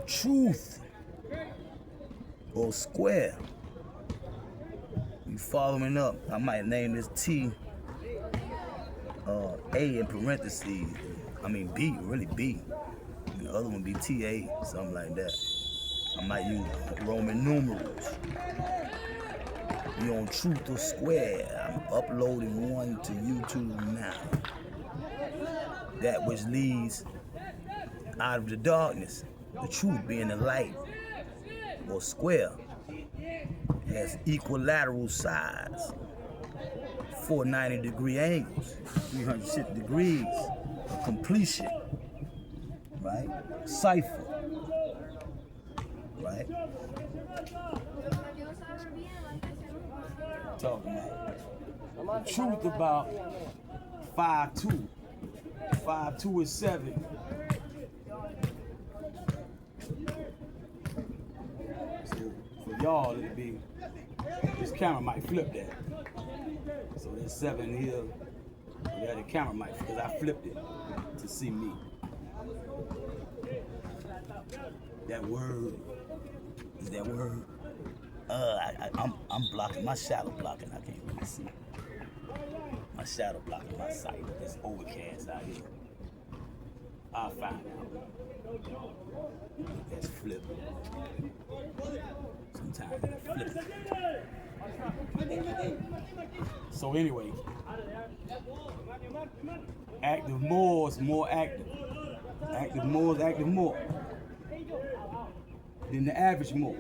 truth or square. You following up? I might name this T A in parentheses. I mean B, really B. And the other one be TA, something like that. I might use Roman numerals. You on truth or square? I'm uploading one to YouTube now. That which leads out of the darkness, the truth being the light, or square, has equilateral sides, 490-degree angles, 360 degrees of completion, right? Cipher, right? Talking about the truth about 5'2". 5'2" is 7. So for y'all, it'd be, this camera might flip that. So there's 7 here. Yeah, the camera might, because I flipped it to see me. That word is that word. I'm blocking, my shadow blocking. I can't really see. My shadow blocking my sight. It's overcast out here. I'll find out. That's flipping. Sometimes it's flipping. So anyway, active MOORS more active. Active MOORS active more than the average Moor.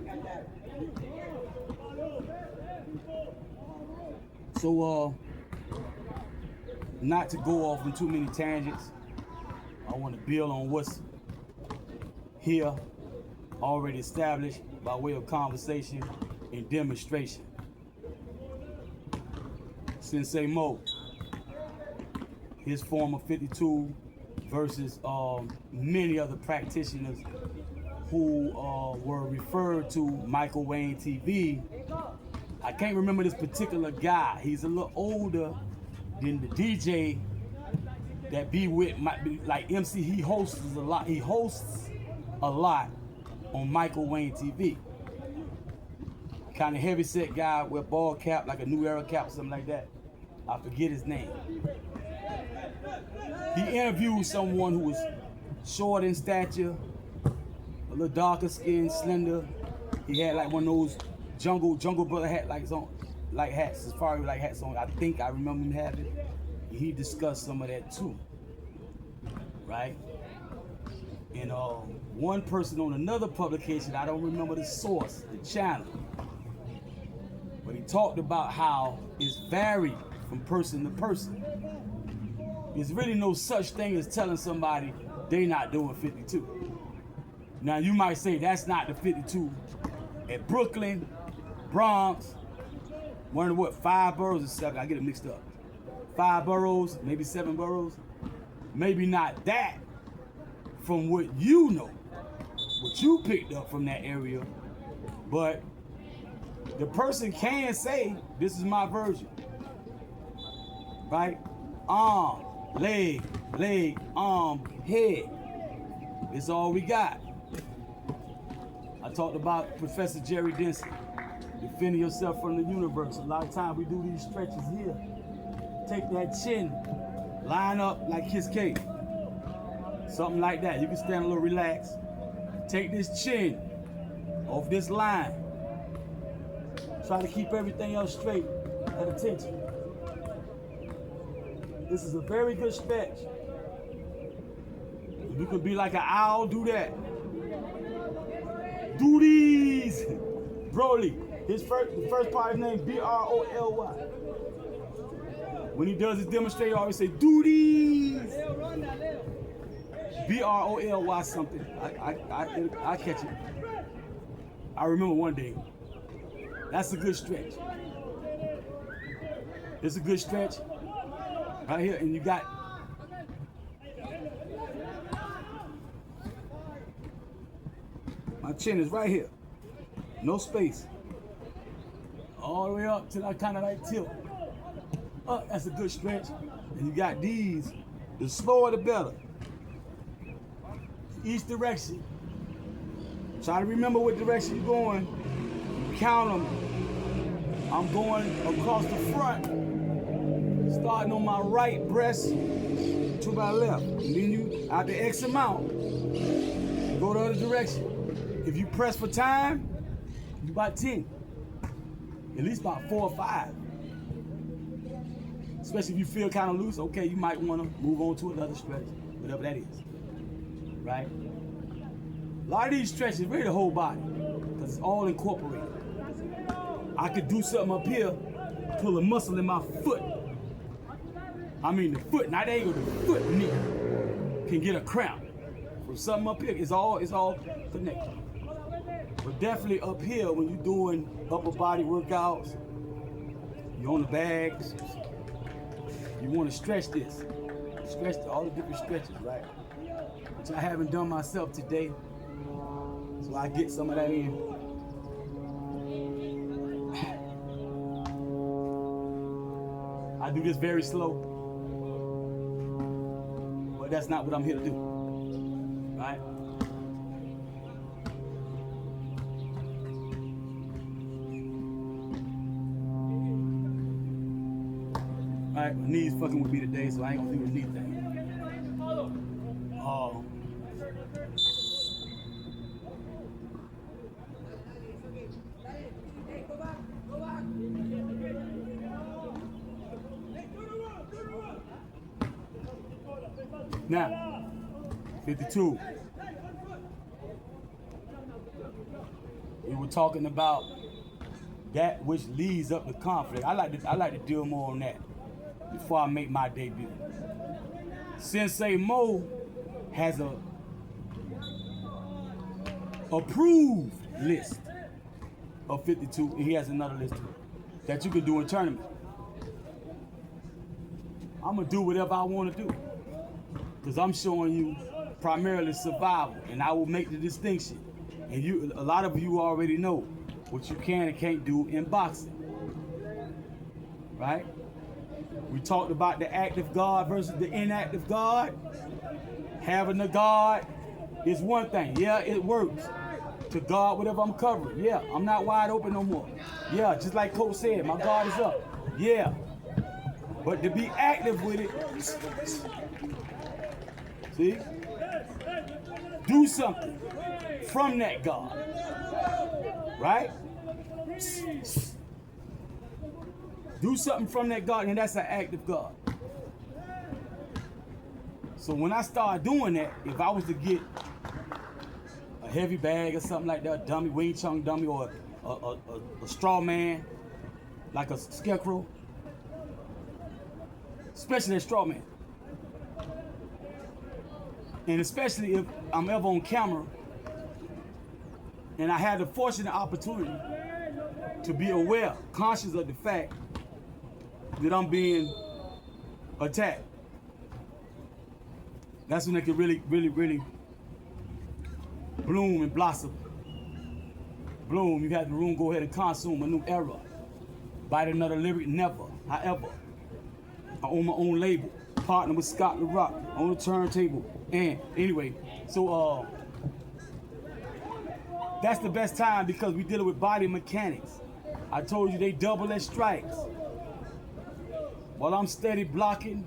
So not to go off on too many tangents, I want to build on what's here already established by way of conversation and demonstration. Sensei Mo, his form of 52 versus many other practitioners who were referred to Michael Wayne TV. I can't remember this particular guy. He's a little older than the DJ that be with, might be like MC. He hosts a lot. He hosts a lot on Michael Wayne TV. Kind of heavy set guy with bald cap, like a New Era cap or something like that. I forget his name. He interviewed someone who was short in stature, a little darker skin, slender. He had like one of those jungle brother hat like hats, as far as like hats on. I think I remember him having it. He discussed some of that too, right? And one person on another publication, I don't remember the source, the channel, but he talked about how it's varied from person to person. There's really no such thing as telling somebody they not doing 52. Now you might say that's not the 52 at Brooklyn, Bronx, one of what, 5 boroughs or 7? I get it mixed up. 5 boroughs, maybe 7 boroughs. Maybe not that from what you know, what you picked up from that area, but the person can say, this is my version, right? Arm, leg, arm, head. It's all we got. I talked about Professor Jerry Denson, defending yourself from the universe. A lot of times we do these stretches here. Take that chin, line up like Kiss K. Something like that. You can stand a little relaxed. Take this chin off this line. Try to keep everything else straight at attention. This is a very good stretch. You can be like an owl, do that. Do these. Broly. The first part is named B-R-O-L-Y. When he does his demonstration, he always say, do these. B-R-O-L-Y something. I catch it. I remember one day. That's a good stretch. It's a good stretch. Right here, and you got my chin is right here. No space. All the way up till I kind of like tilt. Oh, that's a good stretch. And you got these. The slower the better. Each direction. Try to remember what direction you're going. Count them. I'm going across the front, starting on my right breast to my left. And then you, out the X amount, go the other direction. If you press for time, you about 10. At least about 4 or 5. Especially if you feel kind of loose, okay, you might want to move on to another stretch, whatever that is, right? A lot of these stretches, really the whole body, because it's all incorporated. I could do something up here, pull a muscle in my foot. I mean the foot, not the ankle, the foot knee can get a cramp. From something up here, it's all connected. But definitely up here, when you're doing upper body workouts, you're on the bags, you want to stretch this. Stretch all the different stretches, right? Which I haven't done myself today. So I get some of that in. I do this very slow. But that's not what I'm here to do. Right? Alright, my knees fucking with me today, so I ain't gonna do the knee thing. Now, 52. We were talking about that which leads up to conflict. I like to deal more on that before I make my debut. Sensei Mo has a approved list of 52, and he has another list too, that you can do in tournament. I'm gonna do whatever I want to do, because I'm showing you primarily survival, and I will make the distinction. And a lot of you already know what you can and can't do in boxing, right? We talked about the active guard versus the inactive guard. Having the guard is one thing. Yeah, it works to guard whatever I'm covering. Yeah, I'm not wide open no more. Yeah, just like Coach said, my guard is up. Yeah, but to be active with it, see? Do something from that guard, right? Do something from that guard, and that's an active guard. So when I start doing that, if I was to get a heavy bag or something like that, a dummy, Wing Chun dummy, or a straw man, like a scarecrow, especially a straw man, and especially if I'm ever on camera and I had the fortunate opportunity to be aware, conscious of the fact that I'm being attacked. That's when they can really bloom and blossom. Bloom, you have the room, go ahead and consume a new era. Bite another lyric, never, however. I own my own label, partner with Scott the Rock on the turntable. And anyway, so that's the best time because we dealing with body mechanics. I told you they double their strikes. While I'm steady blocking,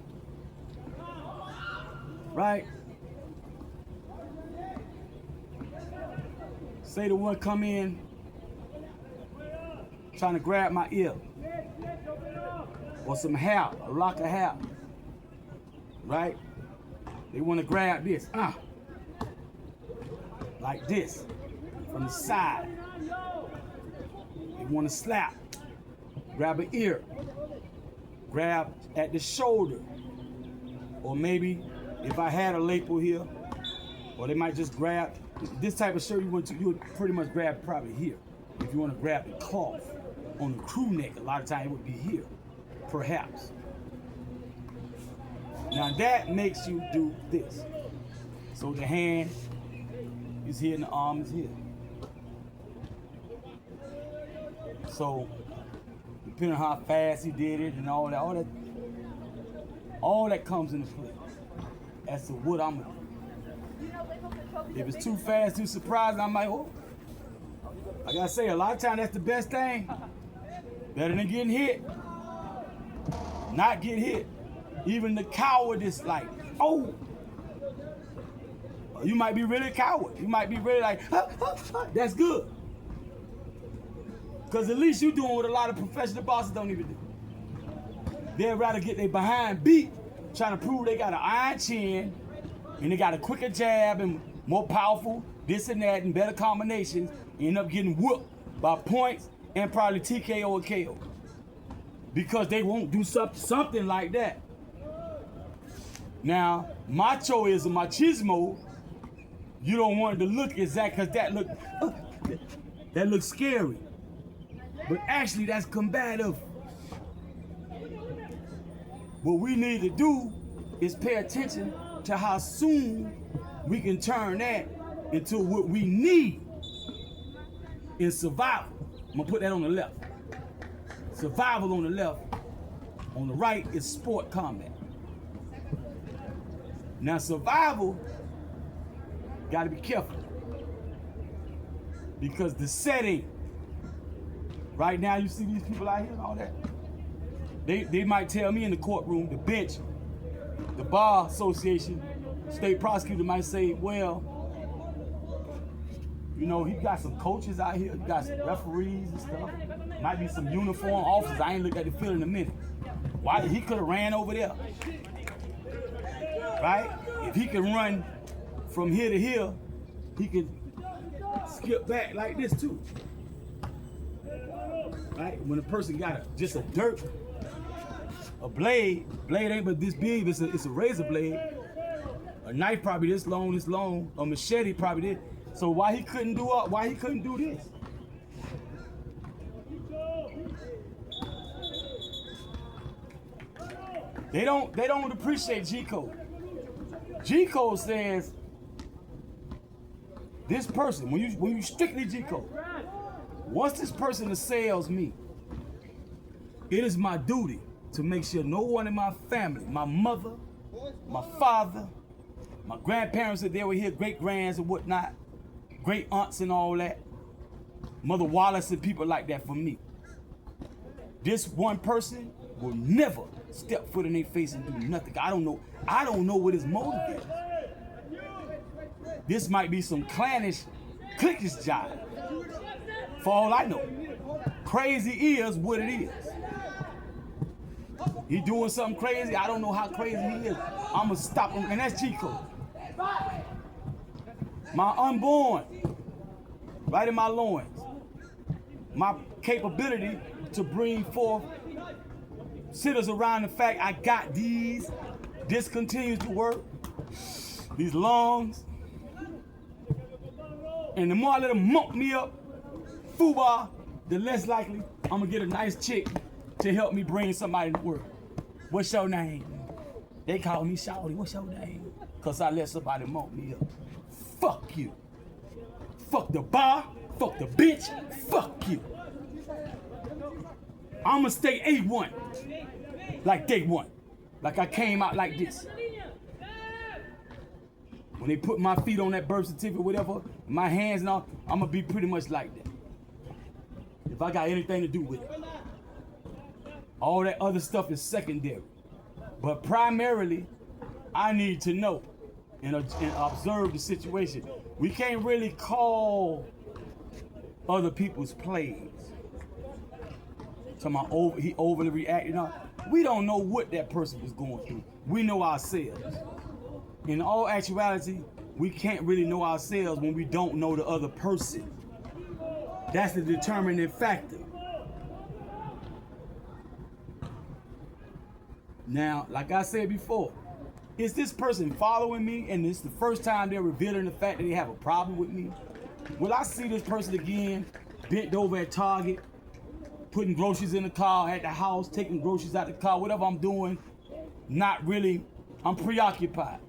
right? Say the one come in trying to grab my ear or some hair, a lock of hair, right? They want to grab this, like this, from the side. They want to slap, grab an ear, grab at the shoulder, or maybe if I had a lapel here, or they might just grab this type of shirt. You would pretty much grab probably here. If you want to grab the cloth on the crew neck, a lot of times it would be here, perhaps. Now that makes you do this. So the hand is here and the arm is here. So depending on how fast he did it and all that comes into play as to what I'm gonna do. If it's too fast, too surprising, I might, Like I say, a lot of times that's the best thing. Better than getting hit. Not get hit. Even the cowardice, like, oh. You might be really a coward. You might be really like, that's good. Because at least you're doing what a lot of professional bosses don't even do. They'd rather get their behind beat, trying to prove they got an iron chin, and they got a quicker jab and more powerful, this and that, and better combinations, and end up getting whooped by points and probably TKO or KO. Because they won't do something like that. Now, machoism, machismo, you don't want it to look exact because that looks scary. But actually that's combative. What we need to do is pay attention to how soon we can turn that into what we need in survival. I'm gonna put that on the left. Survival on the left. On the right is sport combat. Now survival, gotta be careful. Because the setting, right now you see these people out here and all that. They might tell me in the courtroom, the bench, the bar association, state prosecutor might say, well, you know, he got some coaches out here, he got some referees and stuff. Might be some uniform officers. I ain't looked at the field in a minute. Why? He could have ran over there. Right? If he can run from here to here, he can skip back like this too. Right? When a person got just a blade ain't but this big, it's a razor blade. A knife probably this long, a machete probably this. So why he couldn't do this? They don't appreciate G-code. G-code says this person, when you strictly G-code, once this person assails me, it is my duty to make sure no one in my family, my mother, my father, my grandparents that they were here, great grands and whatnot, great aunts and all that, Mother Wallace and people like that for me. This one person will never step foot in their face and do nothing. I don't know what his motive is. This might be some clannish, cliquish jive. For all I know. Crazy is what it is. He doing something crazy. I don't know how crazy he is. I'ma stop him, and that's G-code. My unborn, right in my loins. My capability to bring forth sitters around the fact I got these. This continues to work. These lungs. And the more I let them mump me up, foobar, the less likely I'm gonna get a nice chick to help me bring somebody to work. What's your name? They call me Shawty. What's your name? Cause I let somebody mump me up. Fuck you. Fuck the bar. Fuck the bitch. Fuck you. I'ma stay A1. Like day one. Like I came out like this. When they put my feet on that birth certificate, whatever, my hands and all, I'm gonna be pretty much like that. If I got anything to do with it. All that other stuff is secondary. But primarily, I need to know and observe the situation. We can't really call other people's plays. He overly reacted on. We don't know what that person was going through. We know ourselves. In all actuality, we can't really know ourselves when we don't know the other person. That's the determining factor. Now, like I said before, is this person following me and it's the first time they're revealing the fact that they have a problem with me? Will I see this person again, bent over at Target, putting groceries in the car, at the house, taking groceries out the car, whatever I'm doing, not really, I'm preoccupied.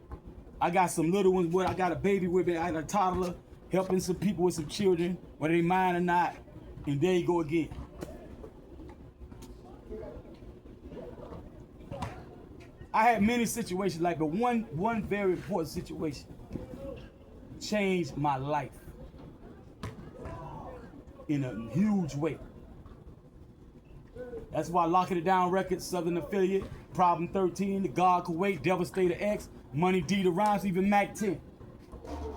I got some little ones, I got a baby with me, I got a toddler, helping some people with some children, whether they mine or not, and there you go again. I had many situations like, but one very important situation changed my life. in a huge way. That's why Locking It Down Records, Southern Affiliate, Problem 13, The God Kuwait, Devastator X, Money D, The Rhymes, even Mac 10.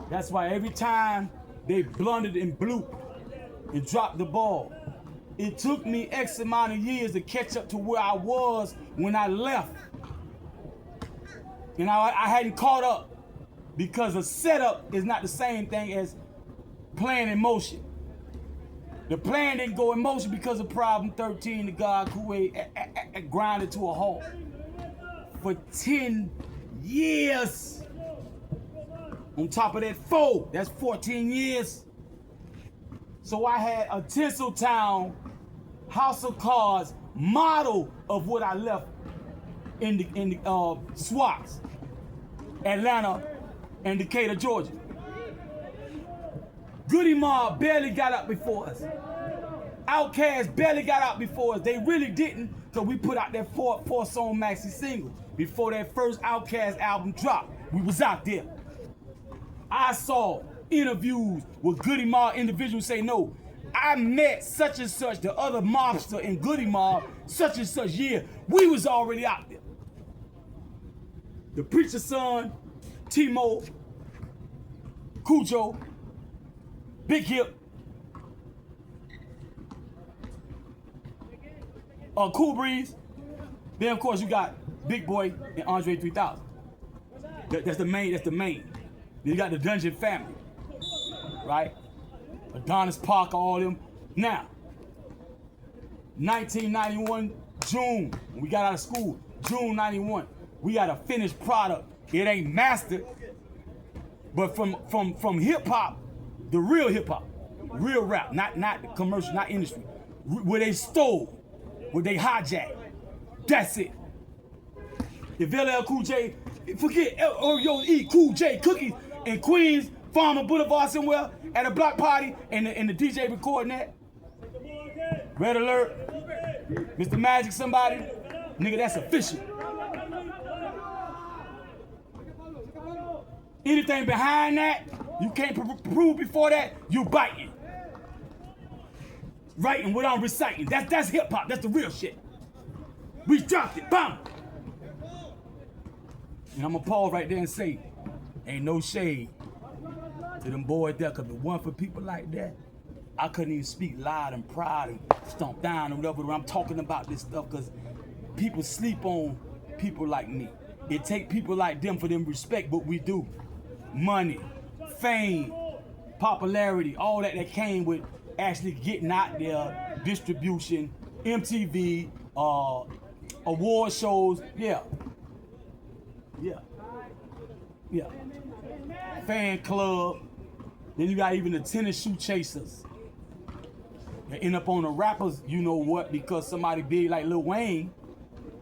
That's why every time they blundered and blew and dropped the ball, it took me X amount of years to catch up to where I was when I left. And I hadn't caught up because a setup is not the same thing as playing in motion. The plan didn't go in motion because of Problem 13, The God Kuwait grinded to a halt. For 10 years. On top of that 4, that's 14 years. So I had a Tinseltown House of Cards model of what I left in the SWATs, Atlanta and Decatur, Georgia. Goody Mob barely got out before us. Outkast barely got out before us. They really didn't, because we put out that four-song maxi single before that first Outkast album dropped. We was out there. I saw interviews with Goody Mob individuals say, no, I met such and such, the other mobster in Goody Mob, such and such year. We was already out there. The Preacher's Son, T-Mo, Cujo, Big Hip, Cool Breeze. Then of course you got Big Boy and Andre 3000. That's the main. Then you got the Dungeon Family, right? Adonis Parker, all them. Now, 1991 June, when we got out of school, June 91, we got a finished product. It ain't mastered, but from hip hop, the real hip hop, real rap, not the commercial, not industry, where they stole, where they hijacked. That's it. If LL Cool J, forget Oreo E, Cool J, Cookies in Queens, Farmer Boulevard somewhere at a block party, and the DJ recording that. Red Alert, Mr. Magic, somebody, nigga, that's official. Anything behind that, you can't prove before that, you biting. Writing what I'm reciting. That's hip hop. That's the real shit. We dropped it. Bam. And I'm gonna pause right there and say, ain't no shade to them boys there, cause if it wasn't for people like that, I couldn't even speak loud and proud and stomp down and whatever. I'm talking about this stuff cause people sleep on people like me. It take people like them for them to respect what we do. Money, fame, popularity, all that came with actually getting out there, distribution, MTV, award shows, yeah. Fan club. Then you got even the tennis shoe chasers. They end up on the rappers, you know what, because somebody big like Lil Wayne,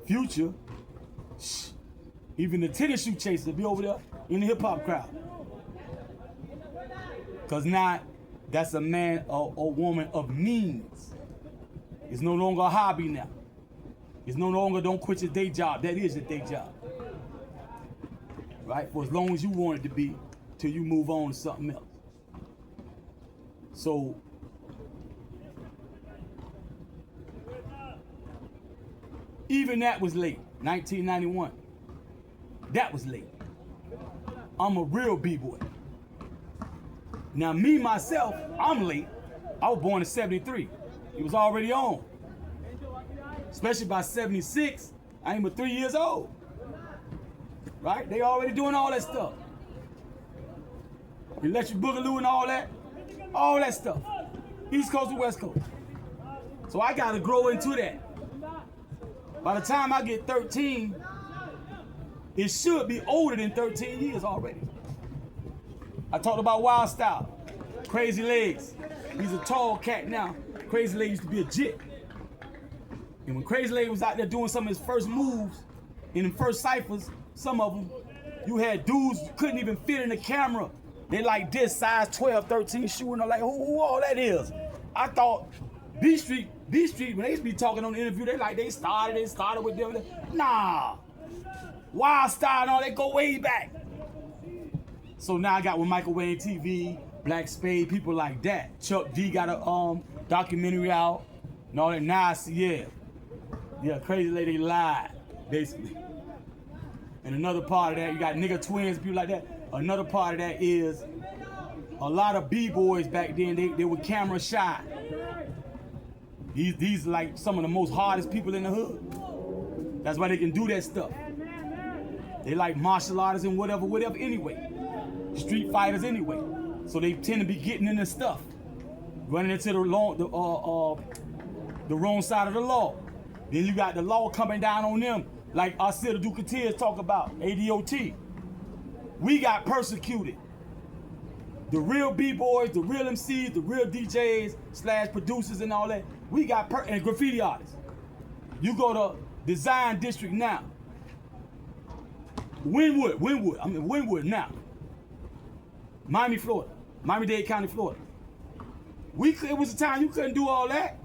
Future, even the tennis shoe chasers be over there in the hip hop crowd. Cause now that's a man or woman of means. It's no longer a hobby now. It's no longer don't quit your day job. That is your day job. Right? For as long as you want it to be, till you move on to something else. So, even that was late, 1991. That was late. I'm a real B-boy. Now me, myself, I'm late. I was born in 73. It was already on. Especially by 76, I ain't but 3 years old. Right? They already doing all that stuff. Electric Boogaloo and all that stuff. East Coast to West Coast. So I gotta grow into that. By the time I get 13, it should be older than 13 years already. I talked about Wild Style, Crazy Legs. He's a tall cat now. Crazy Legs used to be a jit. And when Crazy Legs was out there doing some of his first moves, in the first ciphers, some of them, you had dudes you couldn't even fit in the camera. They like this, size 12, 13 shoe, and I'm like, who all that is? I thought B Street, when they used to be talking on the interview, they started with them. Nah. Wild Style and all, they go way back. So now I got with Michael Wayne TV, Black Spade, people like that. Chuck D got a documentary out and all that. Now I see, yeah, crazy lady lied, basically. And another part of that, you got nigga twins, people like that. Another part of that is a lot of B-boys back then, they were camera shy. These like some of the most hardest people in the hood. That's why they can do that stuff. They like martial artists and whatever anyway. Street fighters anyway. So they tend to be getting into stuff. Running into the wrong side of the law. Then you got the law coming down on them, like Arcilla Ducateers talk about, ADOT. We got persecuted. The real B-boys, the real MCs, the real DJs / producers and all that, we got and graffiti artists. You go to Design District now. Wynwood now. Miami, Florida. Miami-Dade County, Florida. It was a time you couldn't do all that.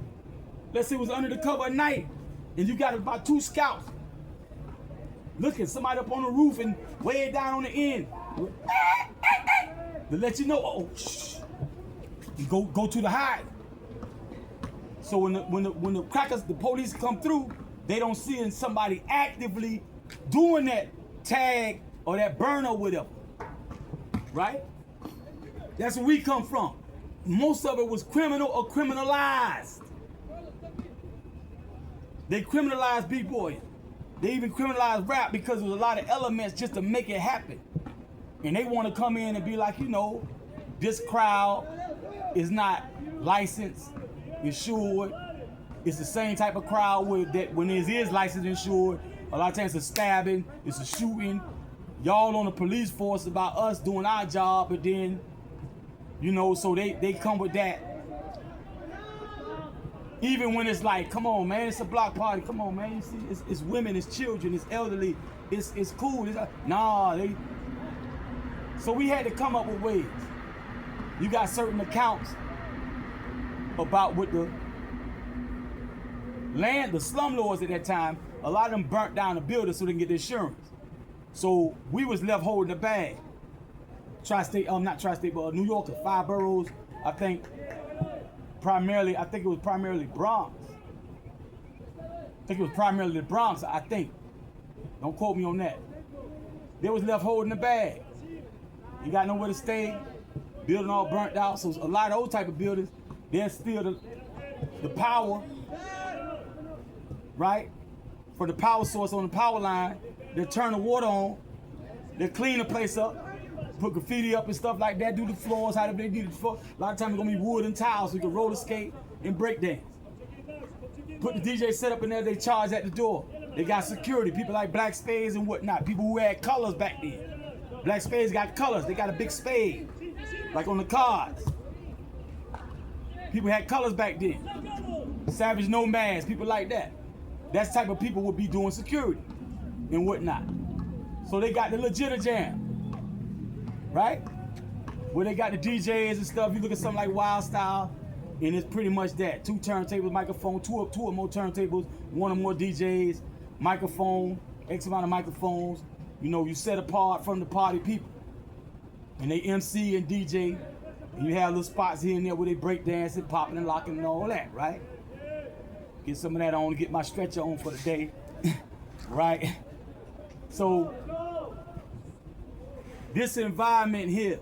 Let's say it was under the cover of night and you got about 2 scouts looking, somebody up on the roof and way down on the end to let you know, oh, shh, you go to the hide. So when the crackers, the police come through, they don't see somebody actively doing that tag or that burn or whatever, right? That's where we come from. Most of it was criminal or criminalized. They criminalized B-boy. They even criminalized rap because there was a lot of elements just to make it happen. And they want to come in and be like, you know, this crowd is not licensed, insured. It's the same type of crowd that when it is licensed, insured, a lot of times it's a stabbing, it's a shooting. Y'all on the police force about us doing our job, but then, you know, so they come with that. Even when it's like, come on, man, it's a block party. Come on, man, you see, it's women, it's children, it's elderly, it's cool. So we had to come up with ways. You got certain accounts about what the slumlords at that time, a lot of them burnt down the building so they can get the insurance. So we was left holding the bag. Not tri-state, but New York, 5 boroughs, I think it was primarily Bronx. The Bronx, I think. Don't quote me on that. They was left holding the bag. You got nowhere to stay. Building all burnt out. So a lot of those type of buildings, they're still the power, right? For the power source on the power line, they turn the water on, they clean the place up, put graffiti up and stuff like that, do the floors, how they do the floor. A lot of times it's gonna be wood and tiles so you can roller skate and break dance. Put the DJ set up in there, they charge at the door. They got security, people like Black Spades and whatnot, people who had colors back then. Black Spades got colors, they got a big spade, like on the cards. People had colors back then. Savage Nomads, people like that. That's the type of people would be doing security and whatnot. So they got the legit jam, right? Where they got the DJs and stuff. You look at something like Wild Style, and it's pretty much that. 2 turntables, microphone, two or more turntables, 1 or more DJs, microphone, X amount of microphones. You know, you set apart from the party people. And they MC and DJ. And you have little spots here and there where they break dancing, popping and locking and all that, right? Get some of that on, get my stretcher on for the day, right? So, this environment here,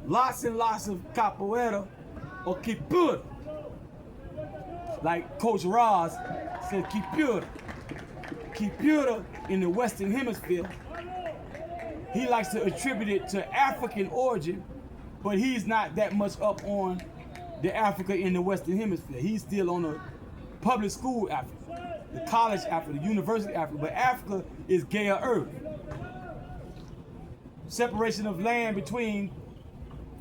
lots and lots of capoeira or kipura. Like Coach Roz said, kipura. Kipura in the Western Hemisphere, he likes to attribute it to African origin, but he's not that much up on the Africa in the Western Hemisphere. He's still on the public school Africa, the college Africa, the university Africa, but Africa is Gaia Earth. Separation of land between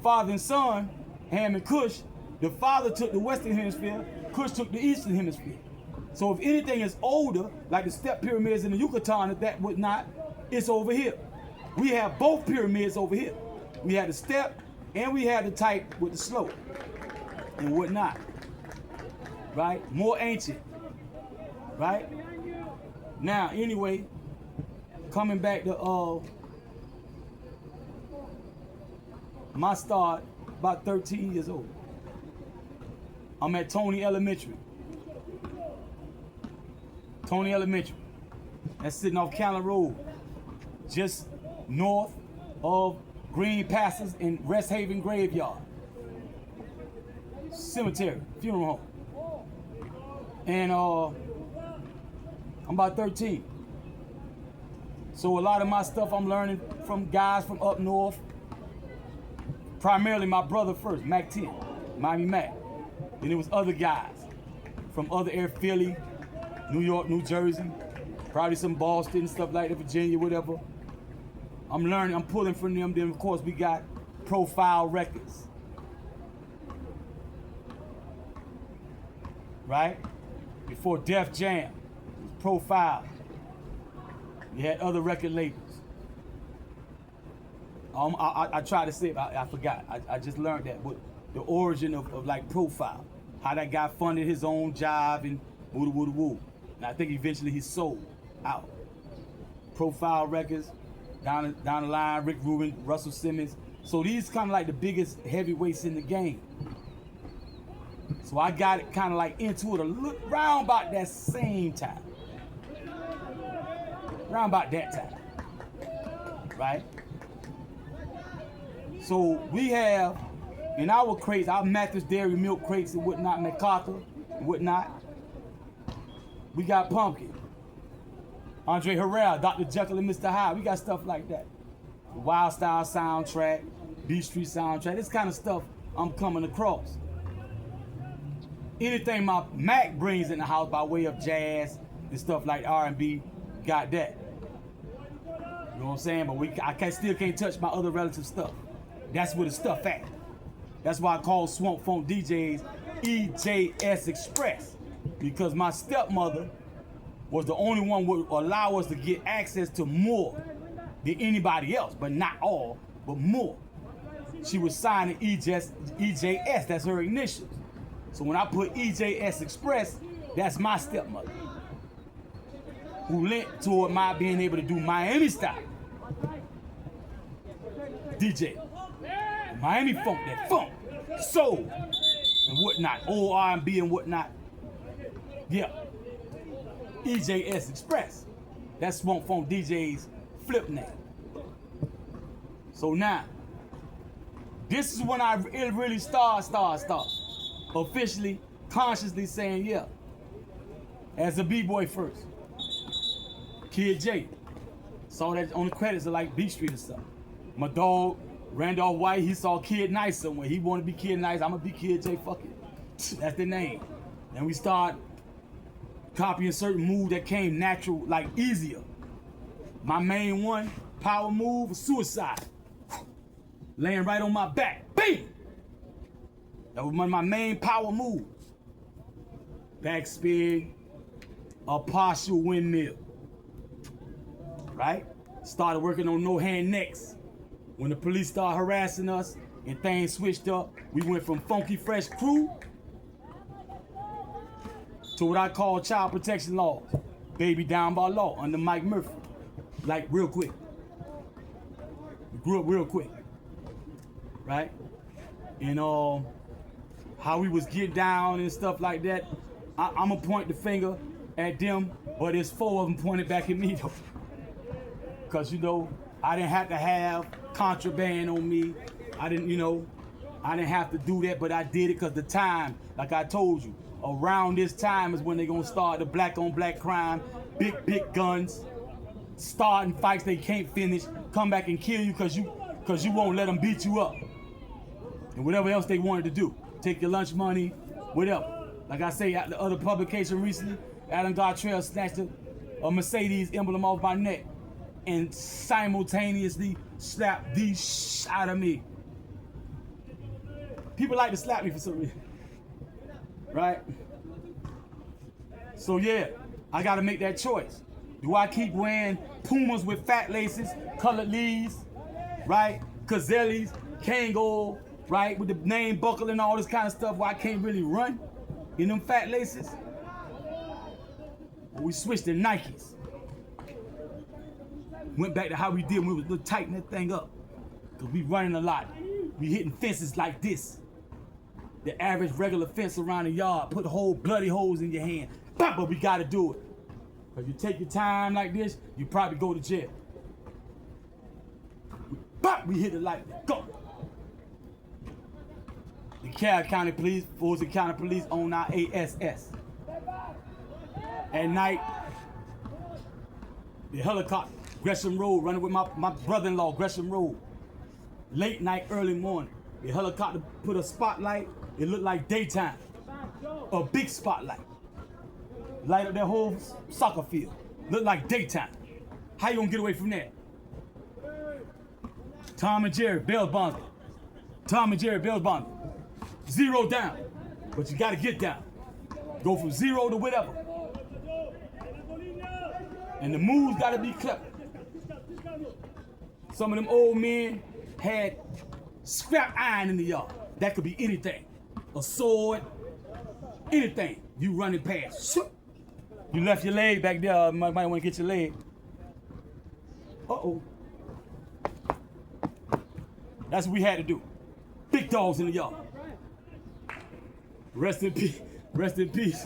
father and son, Ham and Kush. The father took the Western Hemisphere, Kush took the Eastern Hemisphere. So if anything is older, like the step pyramids in the Yucatan, if that would not, it's over here. We have both pyramids over here. We had the step and we had the type with the slope and whatnot, right? More ancient, right? Now, anyway, coming back to my start, about 13 years old. I'm at Tony Elementary. Tony Elementary. That's sitting off Callan Road, just north of Green Pastures and Rest Haven Graveyard. Cemetery, funeral home. And I'm about 13. So a lot of my stuff I'm learning from guys from up north. Primarily my brother first, Mac 10, Miami Mac. Then it was other guys from other areas, Philly, New York, New Jersey, probably some Boston, stuff like that, Virginia, whatever. I'm learning, I'm pulling from them. Then of course we got Profile Records. Right? Before Def Jam, it was Profile. We had other record labels. I tried to say it, I forgot. I just learned that. But the origin of like Profile, how that guy funded his own job and woo. And I think eventually he sold out. Profile Records, down the line, Rick Rubin, Russell Simmons. So these kind of like the biggest heavyweights in the game. So I got it kind of like into it around about that same time. Around about that time, right? So we have in our crates, our Mattress Dairy Milk crates and whatnot, MacArthur and whatnot. We got Pumpkin, Andre Harrell, Dr. Jekyll and Mr. Hyde. We got stuff like that. The Wild Style soundtrack, Beat Street soundtrack. This kind of stuff I'm coming across. Anything my Mac brings in the house by way of jazz and stuff like R&B, got that. You know what I'm saying? But I still can't touch my other relative stuff. That's where the stuff at. That's why I call Swamp Funk DJs EJS Express. Because my stepmother was the only one who would allow us to get access to more than anybody else, but not all, but more. She was signing EJS, that's her initials. So when I put EJS Express, that's my stepmother, who lent toward my being able to do Miami style DJ, Miami funk, that funk, soul, and whatnot, old R&B and whatnot. Yeah, EJS Express. That's Swamp Funk DJ's flip name. So now, this is when I really start officially, consciously saying, yeah, as a B-boy first. Kid J. Saw that on the credits of like Beat Street or something. My dog, Randolph White, he saw Kid Nice somewhere. He wanted to be Kid Nice. I'm gonna be Kid J, fuck it. That's the name. And we start copying certain moves that came natural, like easier. My main one, power move, was Suicide. Laying right on my back, bam! That was one of my main power moves. Backspin, a partial windmill. Right? Started working on no hand necks. When the police started harassing us and things switched up, we went from Funky Fresh Crew to what I call child protection laws. Baby down by law under Mike Murphy. Like real quick. We grew up real quick. Right? And how we was get down and stuff like that. I'm gonna point the finger at them, but it's 4 of them pointed back at me though. Cause you know, I didn't have to have contraband on me. I didn't have to do that, but I did it because the time, like I told you, around this time is when they're gonna start the black on black crime, big guns, starting fights they can't finish, come back and kill you because you won't let them beat you up. And whatever else they wanted to do. Take your lunch money, whatever. Like I say, at the other publication recently, Adam Gartrell snatched a Mercedes emblem off my neck and simultaneously slapped the out of me. People like to slap me for some reason. Right? So yeah, I gotta make that choice. Do I keep wearing Pumas with fat laces, colored leaves, right? Cazellis, Kangol, right? With the name buckle and all this kind of stuff where I can't really run in them fat laces? Or we switched to Nikes. Went back to how we did when we was tightening that thing up. Cause we running a lot. We hitting fences like this. the average regular fence around the yard, put whole bloody holes in your hand. But we gotta do it. If you take your time like this, you probably go to jail. But we hit it like that. Go. The Cashapp County Police, Fulton County Police on our ASS. At night, the helicopter, Gresham Road, running with my brother-in-law, Gresham Road. Late night, early morning. The helicopter put a spotlight. It looked like daytime. A big spotlight. Light up that whole soccer field. Looked like daytime. How you gonna get away from that? Tom and Jerry, Bell's Bondsman. Tom and Jerry, Bell's Bondsman. 0 down. But you gotta get down. Go from 0 to whatever. And the moves gotta be clever. Some of them old men had scrap iron in the yard. That could be anything. A sword, anything. You running past. You left your leg back there. Might want to get your leg. Uh-oh. That's what we had to do. Big dogs in the yard. Rest in peace. Rest in peace.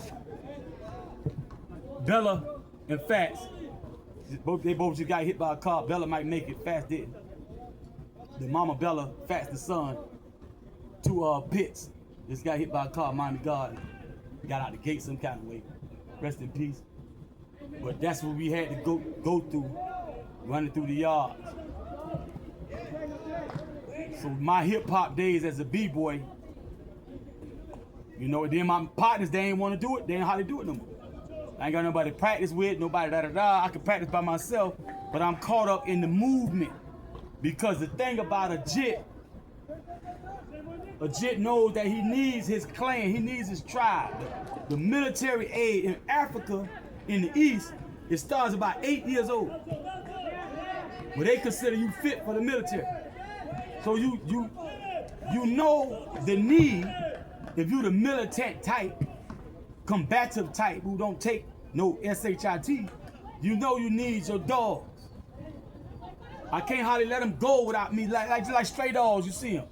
Bella and Fats. They both just got hit by a car. Bella might make it. Fats didn't. The mama Bella, Fats the son, 2 pits. Just got hit by a car, mind God. Got out the gate some kind of way. Rest in peace. But that's what we had to go through, running through the yards. So my hip hop days as a b-boy, you know, then my partners, they ain't want to do it. They ain't how to do it no more. I ain't got nobody to practice with, nobody da-da-da. I can practice by myself, but I'm caught up in the movement. Because the thing about a jit knows that he needs his clan, he needs his tribe. The military aid in Africa, in the East, it starts about 8 years old. Where they consider you fit for the military. So you know the need, if you the militant type, combative type who don't take no SHIT, you know you need your dogs. I can't hardly let them go without me, like stray dogs, you see them.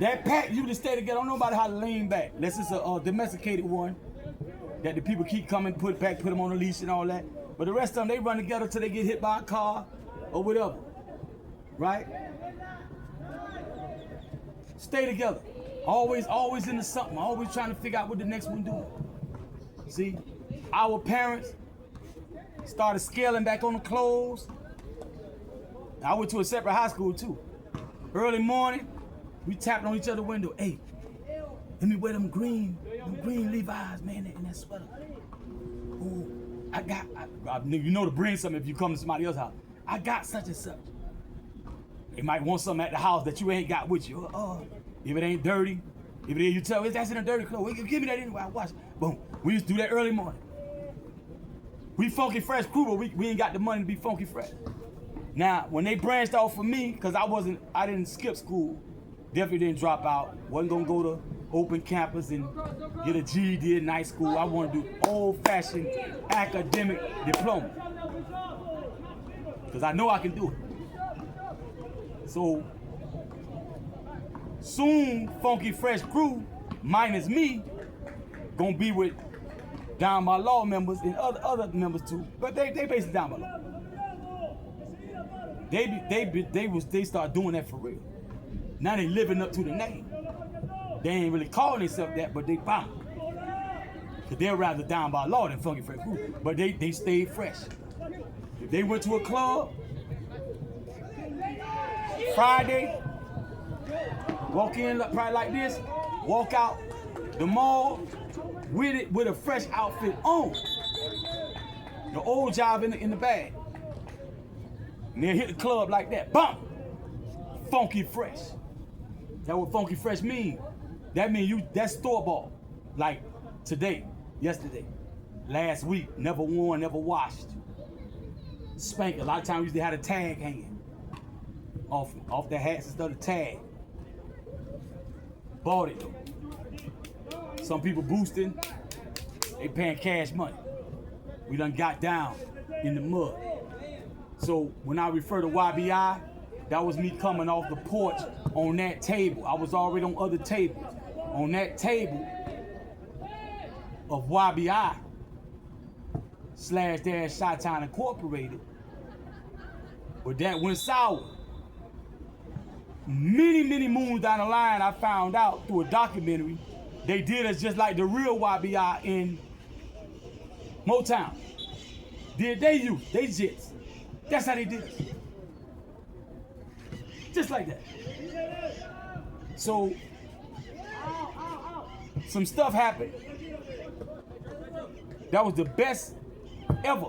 That pack, you just stay together, don't know about how to lean back. Unless it's a domesticated one that the people keep coming, put them on a leash and all that. But the rest of them, they run together till they get hit by a car or whatever, right? Stay together. Always into something. Always trying to figure out what the next one doing. See, our parents started scaling back on the clothes. I went to a separate high school too. Early morning, we tapped on each other's window. Hey, let me wear them green Levi's, man, in that sweater. Oh, you know to bring something if you come to somebody else's house. I got such and such. They might want something at the house that you ain't got with you. If it ain't dirty, if it is, you tell that's in a dirty clothes. Give me that anyway, I wash it. Boom. We used to do that early morning. We funky fresh crew, but we ain't got the money to be funky fresh. Now, when they branched off for me, because I didn't skip school, definitely didn't drop out, wasn't gonna go to open campus and get a GED in night school. I want to do old-fashioned academic diploma. Because I know I can do it. So, soon, Funky Fresh Crew, minus me, gonna be with Down by Law members and other members too. But they basically Down by Law. They start doing that for real. Now they living up to the name. They ain't really calling themselves that, but they bound. Cause they're rather Down by Law than Funky Fresh Crew. But they stayed fresh. If they went to a club, Friday, walk in probably like this, walk out the mall with a fresh outfit on. The old job in the bag. And then hit the club like that. Bump! Funky Fresh. That's what Funky Fresh mean. That mean that's store-bought. Like today, yesterday, last week, never worn, never washed. Spank. A lot of times we used to have a tag hanging off the hats instead of the tag. Bought it though. Some people boosting, they paying cash money. We done got down in the mud. So when I refer to YBI, that was me coming off the porch on that table. I was already on other tables. On that table of YBI / Chi-Town Incorporated, but that went sour. Many moons down the line, I found out through a documentary, they did us just like the real YBI in Motown. Did they use they jits? That's how they did it. Just like that. So some stuff happened. That was the best ever.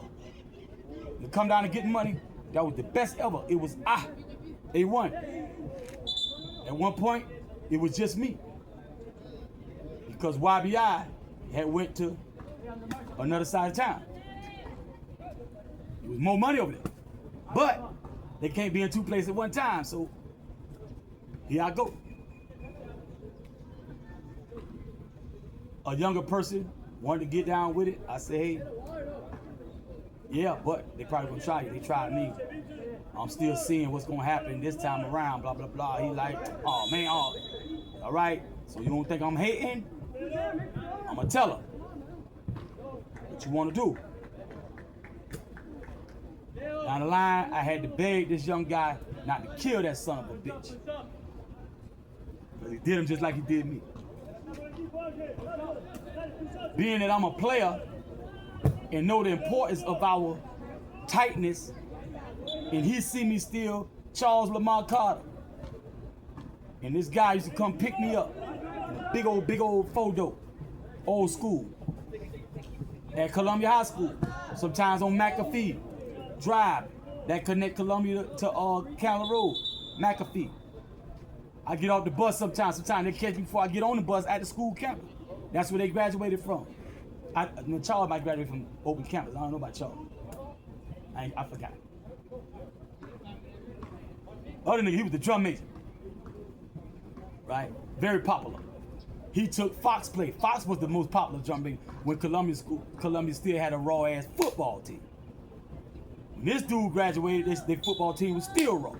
To come down and get money, that was the best ever. It was they won. At one point, it was just me. Because YBI had went to another side of town. There was more money over there. But they can't be in two places at one time, so here I go. A younger person wanted to get down with it. I said, hey, yeah, but they probably gonna try you. They tried me. I'm still seeing what's gonna happen this time around, blah, blah, blah. He like, oh man, all right, so you don't think I'm hating? I'm gonna tell her what you wanna do. Down the line, I had to beg this young guy not to kill that son of a bitch. Because he did him just like he did me. Being that I'm a player and know the importance of our tightness, and he see me still Charles Lamar Carter. And this guy used to come pick me up in a big old photo, old school, at Columbia High School, sometimes on McAfee Drive, that connect Columbia to Candler Road, McAfee. I get off the bus sometimes they catch me before I get on the bus at the school campus. That's where they graduated from. Charles might graduate from open campus. I don't know about Charles. I forgot. Other nigga, he was the drum major. Right? Very popular. He took Fox play. Fox was the most popular drum major when Columbia still had a raw ass football team. When this dude graduated, their football team was still raw.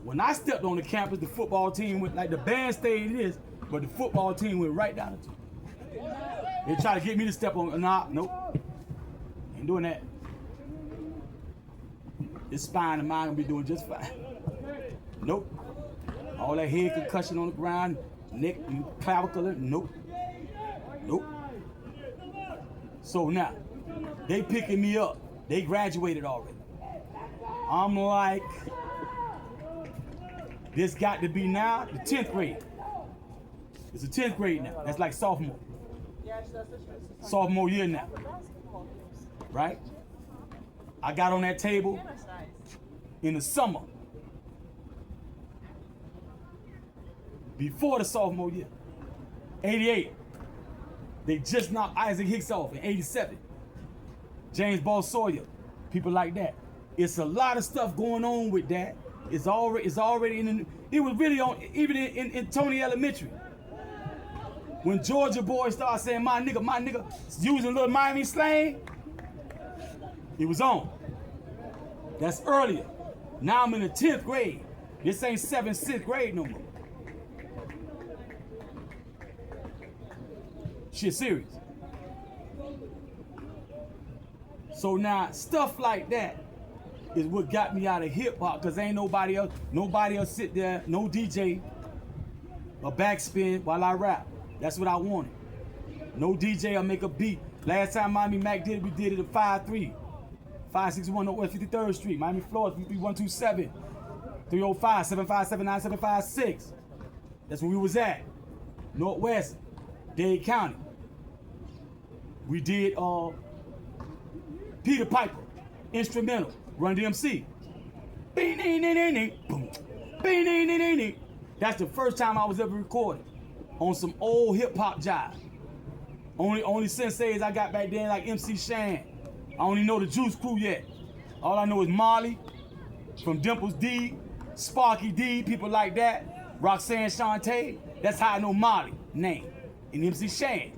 When I stepped on the campus, the football team went, like the band stayed this, but the football team went right down the tube. They tried to get me to step on, nope. Ain't doing that. This spine of mine gonna be doing just fine. Nope. All that head concussion on the ground, neck, clavicle, nope. Nope. So now, they picking me up. They graduated already. I'm like, this got to be now the 10th grade. It's the 10th grade now. That's like sophomore. Sophomore year now. Right? I got on that table in the summer. Before the sophomore year. 88. They just knocked Isaac Hicks off in 87. James Ball Sawyer, people like that. It's a lot of stuff going on with that. It's already in the, it was really on, even in Tony Elementary. When Georgia boys started saying my nigga, using a little Miami slang, it was on. That's earlier. Now I'm in the 10th grade. This ain't 7th, 6th grade no more. Shit serious. So now stuff like that is what got me out of hip hop, cause ain't nobody else sit there, no DJ, a backspin while I rap. That's what I wanted. No DJ or make a beat. Last time Miami Mac did it, we did it at 5-3. 561 Northwest 53rd Street, Miami, Florida, 33127, 305, 7579, 756. That's where we was at. Northwest, Dade County. We did Peter Piper, instrumental, Run DMC. That's the first time I was ever recorded on some old hip hop jive. Only senseis I got back then like MC Shan. I don't even know the Juice Crew yet. All I know is Marley from Dimples D, Sparky D, people like that. Roxanne Shante. That's how I know Marley name. And MC Shan.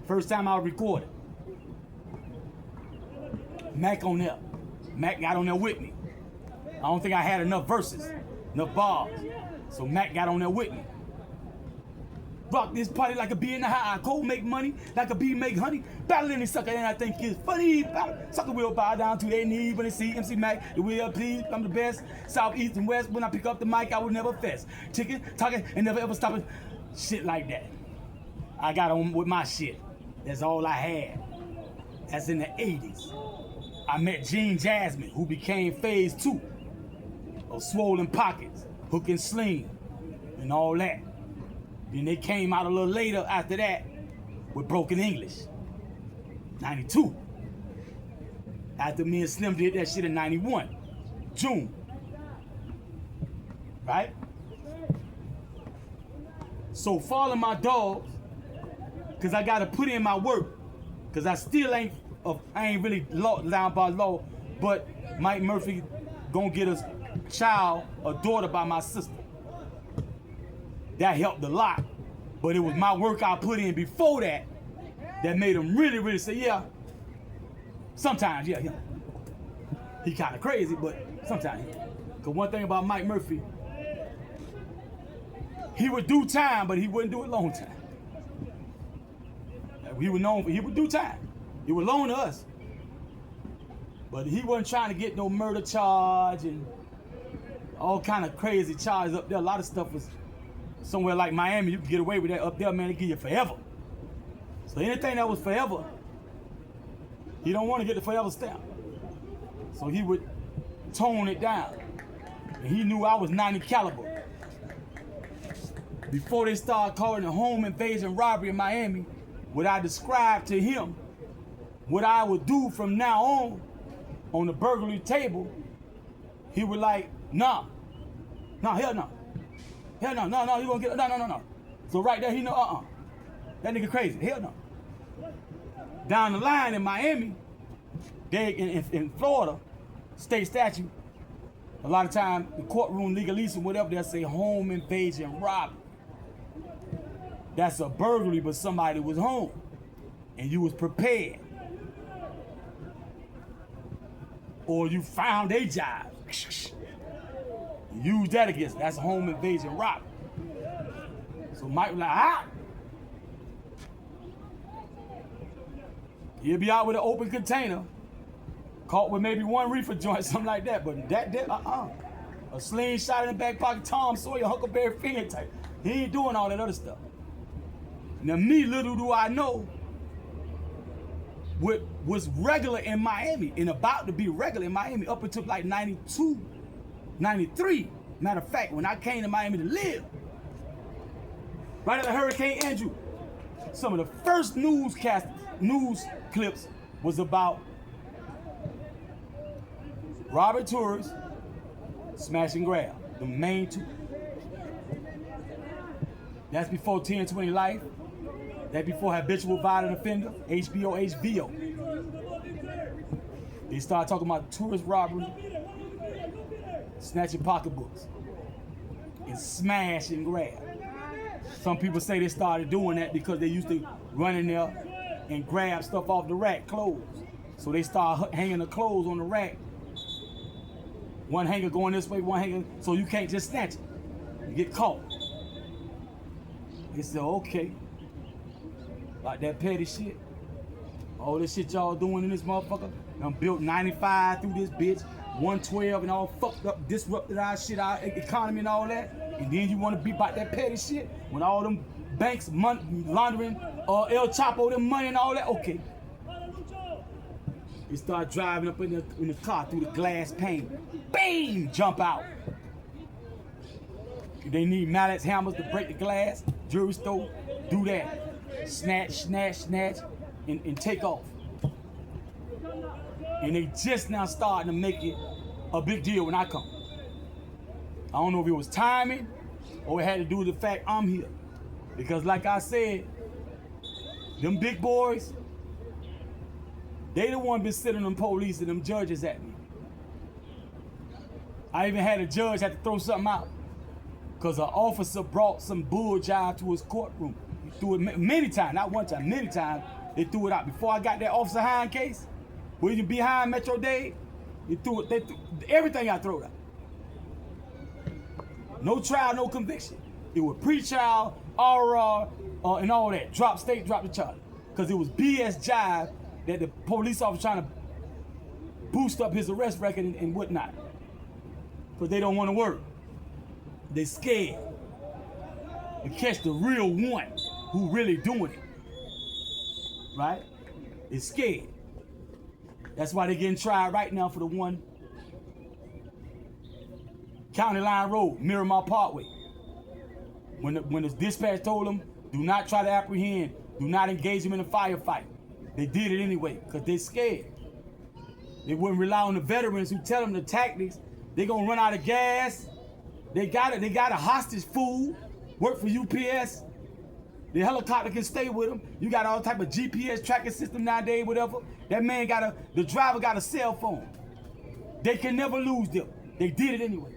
First time I recorded. Mac on there. Mac got on there with me. I don't think I had enough verses, enough bars. So Mac got on there with me. Rock this party like a bee in the high. Cold make money like a bee make honey. Battle any sucker and I think it's funny. Sucker will bow down to their knees when they see MC Mac. The will please, I'm the best. South, east, and west. When I pick up the mic, I will never fess. Ticking, talking, and never ever stopping. Shit like that. I got on with my shit. That's all I had. That's in the 80s. I met Gene Jasmine, who became phase 2 of Swollen Pockets, Hook and Sling, and all that. Then they came out a little later after that with Broken English, 92. After me and Slim did that shit in 91, June, right? So follow my dogs, cause I gotta put in my work, cause I still ain't really down by law, but Mike Murphy gonna get a child, a daughter by my sister. That helped a lot, but it was my work I put in before that made him really, really say, yeah. Sometimes, yeah. He kind of crazy, but sometimes. Cause one thing about Mike Murphy, he would do time, but he wouldn't do it long time. He was known for, he would do time. He would loan to us. But he wasn't trying to get no murder charge and all kind of crazy charges up there. A lot of stuff was somewhere like Miami, you can get away with that. Up there, man, they give you forever. So anything that was forever, he don't want to get the forever stamp. So he would tone it down. And he knew I was 90 caliber. Before they started calling it home invasion robbery in Miami, what I described to him, what I would do from now on the burglary table, he would like, nah, hell no. Hell no, you gonna get, no. So right there, he know, that nigga crazy, hell no. Down the line in Miami, they in Florida, state statute, a lot of time, the courtroom legalese or whatever, they'll say home invasion robbery. That's a burglary, but somebody was home, and you was prepared. Or you found a job. Use that against them. That's a home invasion robbery. So Mike was like, he'll be out with an open container, caught with maybe one reefer joint, something like that. But that a slingshot in the back pocket, Tom Sawyer, Huckleberry Finn type. He ain't doing all that other stuff. Now me, little do I know, what was regular in Miami and about to be regular in Miami up until like 92, 93. Matter of fact, when I came to Miami to live, right after Hurricane Andrew, some of the first news clips was about robbing tourists, smash and grab, the main two. That's before 1020 Life. That before habitual violent offender, HVO. They started talking about tourist robbery, snatching pocketbooks, and smash and grab. Some people say they started doing that because they used to run in there and grab stuff off the rack, clothes. So they started hanging the clothes on the rack. One hanger going this way, one hanger, so you can't just snatch it. You get caught. They said, okay. Like that petty shit. All this shit y'all doing in this motherfucker. I'm built 95 through this bitch, 112 and all fucked up, disrupted our shit, our economy and all that. And then you want to be about that petty shit when all them banks laundering, El Chapo, them money and all that. Okay. They start driving up in the car through the glass pane. Bang! Jump out. If they need mallets, hammers to break the glass, jewelry store, do that. Snatch, and take off. And they just now starting to make it a big deal when I come. I don't know if it was timing or it had to do with the fact I'm here. Because like I said, them big boys, they the one been sitting them police and them judges at me. I even had a judge have to throw something out because an officer brought some bull jive to his courtroom. He threw it many times, not one time, many times. They threw it out. Before I got that Officer Hine case, where you behind Metro Dade, they threw everything I threw out. No trial, no conviction. It was pre-trial, RR, and all that. Drop state, drop the charge. Because it was BS jive that the police officer trying to boost up his arrest record and whatnot. Because they don't want to work. They scared to catch the real one who really doing it. Right? They're scared. That's why they're getting tried right now for the one County Line Road, Miramar Parkway. When the dispatch told them, do not try to apprehend, do not engage them in a firefight. They did it anyway, because they're scared. They wouldn't rely on the veterans who tell them the tactics. They're gonna run out of gas. They got a hostage food, work for UPS. The helicopter can stay with them. You got all type of GPS tracking system nowadays, whatever. That man the driver got a cell phone. They can never lose them. They did it anyway.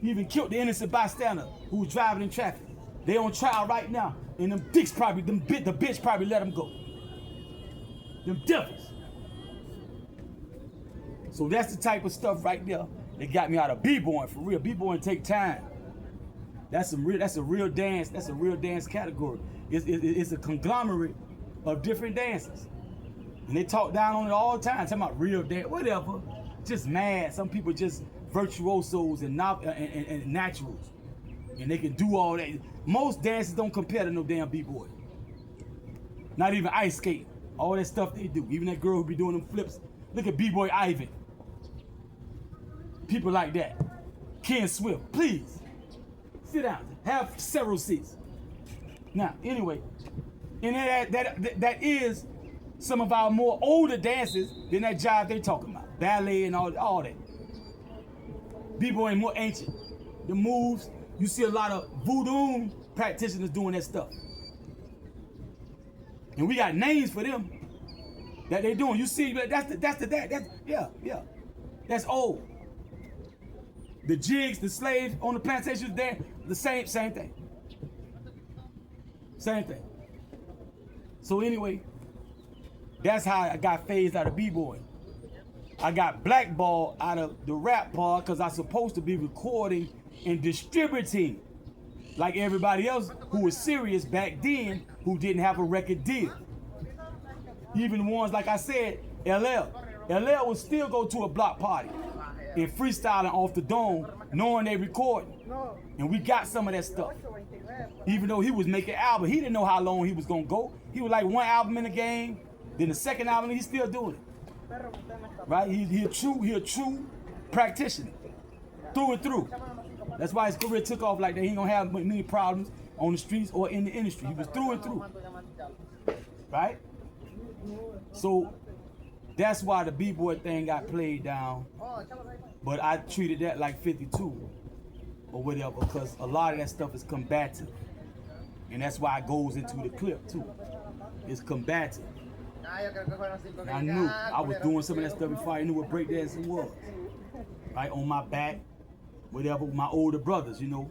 He even killed the innocent bystander who was driving in traffic. They on trial right now, and them dicks probably, the bitch probably let them go. Them devils. So that's the type of stuff right there that got me out of b-boying for real. B-boying take time. That's a real dance. That's a real dance category. It's a conglomerate of different dances, and they talk down on it all the time. Talking about real dance, whatever. Just mad. Some people just virtuosos and naturals, and they can do all that. Most dances don't compare to no damn b-boy. Not even ice skate. All that stuff they do. Even that girl who be doing them flips. Look at b-boy Ivan. People like that. Ken Swift, please. Sit down. Have several seats. Now, anyway, and that is some of our more older dances than that jive they talking about. Ballet and all that. B-boy more ancient. The moves, you see a lot of voodoo practitioners doing that stuff. And we got names for them that they doing. You see, that's old. The jigs, the slaves on the plantations there, the same thing. Same thing. So anyway, that's how I got phased out of b-boy. I got blackballed out of the rap part because I was supposed to be recording and distributing like everybody else who was serious back then who didn't have a record deal. Even the ones, like I said, LL would still go to a block party and freestyling off the dome, knowing they recording. And we got some of that stuff. Even though he was making albums, he didn't know how long he was gonna go. He was like one album in the game, then the second album, he's still doing it. Right? He a true practitioner, through and through. That's why his career took off like that. He ain't gonna have many problems on the streets or in the industry. He was through and through. Right? So that's why the b-boy thing got played down. But I treated that like 52 or whatever, because a lot of that stuff is combative. And that's why it goes into the clip too. It's combative. And I knew I was doing some of that stuff before I knew what breakdancing was. Right, on my back, whatever, with my older brothers, you know.